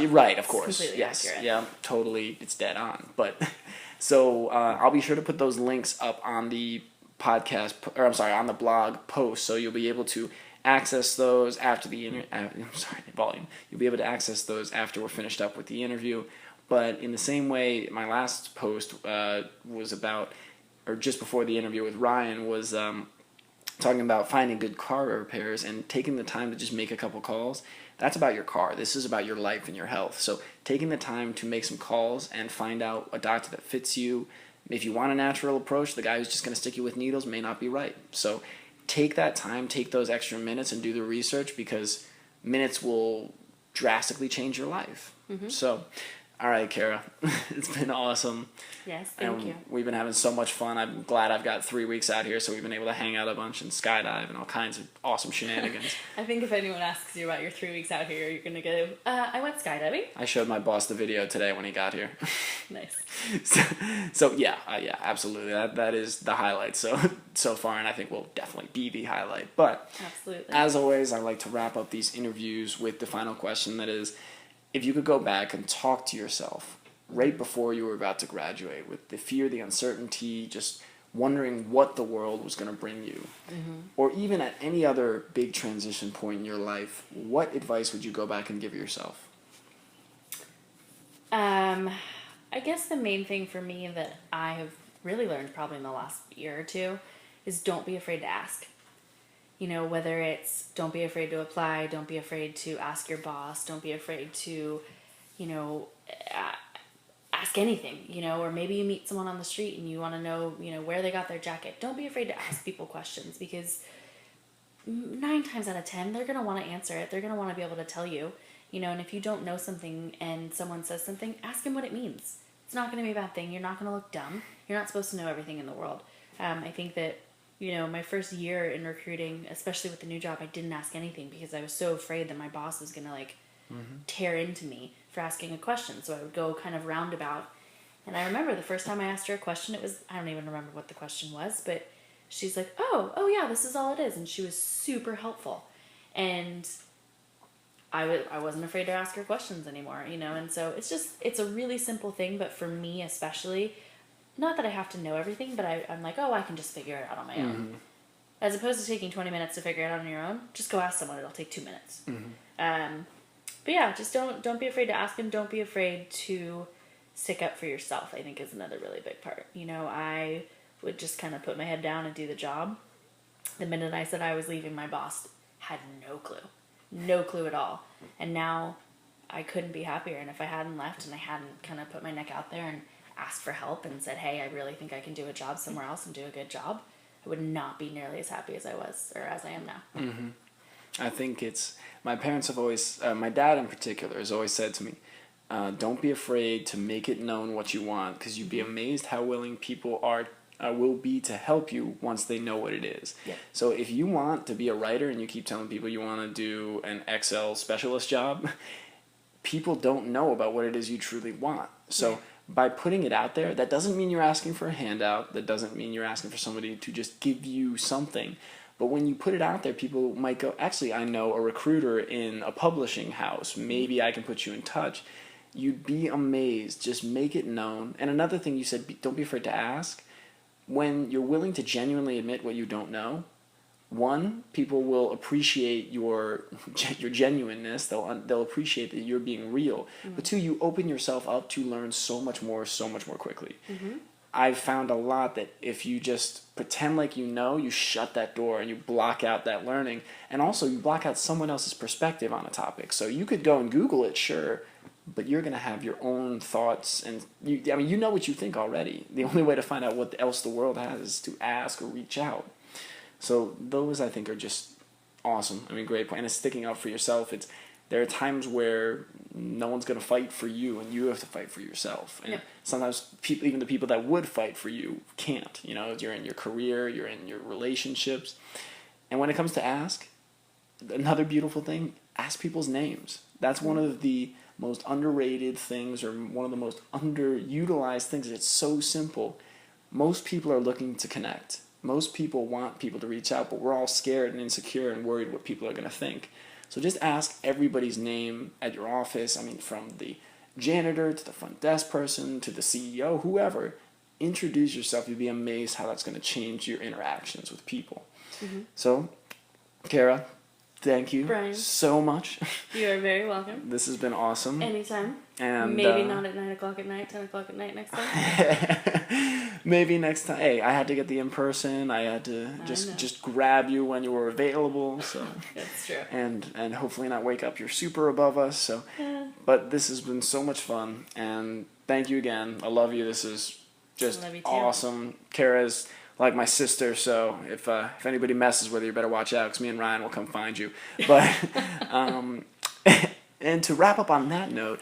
Right, of course. Completely yes, accurate. Yeah, totally. It's dead on. But so I'll be sure to put those links up on the podcast, or I'm sorry, on the blog post, so you'll be able to access those after the volume. You'll be able to access those after we're finished up with the interview. But in the same way, my last post was about, or just before the interview with Ryan, was talking about finding good car repairs and taking the time to just make a couple calls. That's about your car. This is about your life and your health. So taking the time to make some calls and find out a doctor that fits you. If you want a natural approach, the guy who's just going to stick you with needles may not be right. So take that time, take those extra minutes and do the research, because minutes will drastically change your life. So, all right, Kara, it's been awesome. Yes, thank you. We've been having so much fun. I'm glad I've got 3 weeks out here, so we've been able to hang out a bunch and skydive and all kinds of awesome shenanigans. I think if anyone asks you about your 3 weeks out here, you're going to go, I went skydiving. I showed my boss the video today when he got here. Nice. So yeah, absolutely. That is the highlight so far, and I think will definitely be the highlight. But absolutely, as always, I like to wrap up these interviews with the final question. That is, if you could go back and talk to yourself right before you were about to graduate, with the fear, the uncertainty, just wondering what the world was going to bring you, or even at any other big transition point in your life, what advice would you go back and give yourself? I guess the main thing for me that I have really learned probably in the last year or two is don't be afraid to ask. Whether it's don't be afraid to apply, don't be afraid to ask your boss, don't be afraid to, ask anything, or maybe you meet someone on the street and you want to know, where they got their jacket. Don't be afraid to ask people questions, because 9 times out of 10, they're going to want to answer it. They're going to want to be able to tell you, and if you don't know something and someone says something, ask them what it means. It's not going to be a bad thing. You're not going to look dumb. You're not supposed to know everything in the world. I think that, my first year in recruiting, especially with the new job, I didn't ask anything because I was so afraid that my boss was going to tear into me for asking a question. So I would go kind of roundabout. And I remember the first time I asked her a question, I don't even remember what the question was, but she's like, oh yeah, this is all it is. And she was super helpful. And I wasn't afraid to ask her questions anymore, and so it's a really simple thing, but for me especially, not that I have to know everything, but I'm like, I can just figure it out on my own. As opposed to taking 20 minutes to figure it out on your own, just go ask someone, it'll take 2 minutes. But yeah, just don't be afraid to ask, and don't be afraid to stick up for yourself, I think is another really big part. I would just kind of put my head down and do the job. The minute I said I was leaving, my boss had no clue at all. And now I couldn't be happier. And if I hadn't left and I hadn't kind of put my neck out there and asked for help and said, hey, I really think I can do a job somewhere else and do a good job, I would not be nearly as happy as I was, or as I am now. Mm-hmm. I think my parents have always, my dad in particular has always said to me, don't be afraid to make it known what you want, because you'd be amazed how willing people will be to help you once they know what it is. Yeah. So if you want to be a writer and you keep telling people you want to do an Excel specialist job, people don't know about what it is you truly want. So by putting it out there, that doesn't mean you're asking for a handout. That doesn't mean you're asking for somebody to just give you something. But when you put it out there, people might go, actually, I know a recruiter in a publishing house. Maybe I can put you in touch. You'd be amazed. Just make it known. And another thing you said, don't be afraid to ask. When you're willing to genuinely admit what you don't know, one, people will appreciate your genuineness. They'll appreciate that you're being real. Mm-hmm. But two, you open yourself up to learn so much more quickly. Mm-hmm. I've found a lot that if you just pretend like you shut that door and you block out that learning. And also you block out someone else's perspective on a topic. So you could go and Google it, sure, but you're going to have your own thoughts. And you know what you think already. The only way to find out what else the world has is to ask or reach out. So those, I think, are just awesome. Great point. And it's sticking up for yourself. There are times where no one's going to fight for you, and you have to fight for yourself. And sometimes even the people that would fight for you can't. You're in your career, you're in your relationships. And when it comes to ask, another beautiful thing, ask people's names. That's one of the most underrated things, or one of the most underutilized things. It's so simple. Most people are looking to connect. Most people want people to reach out, but we're all scared and insecure and worried what people are going to think. So just ask everybody's name at your office. From the janitor to the front desk person to the CEO, whoever. Introduce yourself. You'll be amazed how that's going to change your interactions with people. Mm-hmm. So, Kara, thank you, Brian, so much. You are very welcome. This has been awesome. Anytime. And maybe not at 9 o'clock at night, 10 o'clock at night next time. Maybe next time. Hey, I had to get the in-person. I had to just grab you when you were available. So that's true. And hopefully not wake up. You're super above us. So, but this has been so much fun. And thank you again. I love you. This is just awesome. Kara's like my sister, so if anybody messes with her, you better watch out, because me and Ryan will come find you. But and to wrap up on that note,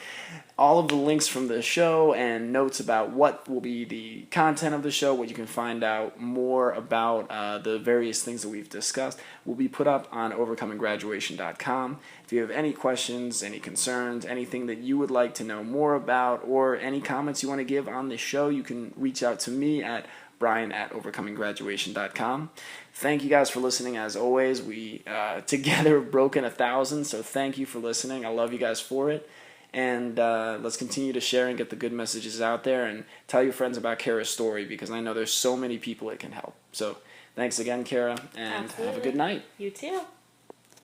all of the links from the show and notes about what will be the content of the show, what you can find out more about the various things that we've discussed, will be put up on overcominggraduation.com. If you have any questions, any concerns, anything that you would like to know more about, or any comments you want to give on the show, you can reach out to me at Brian@overcominggraduation.com. Thank you guys for listening. As always, we together have broken 1,000, so thank you for listening. I love you guys for it. And let's continue to share and get the good messages out there, and tell your friends about Kara's story, because I know there's so many people it can help. So thanks again, Kara, and Absolutely. Have a good night. You too.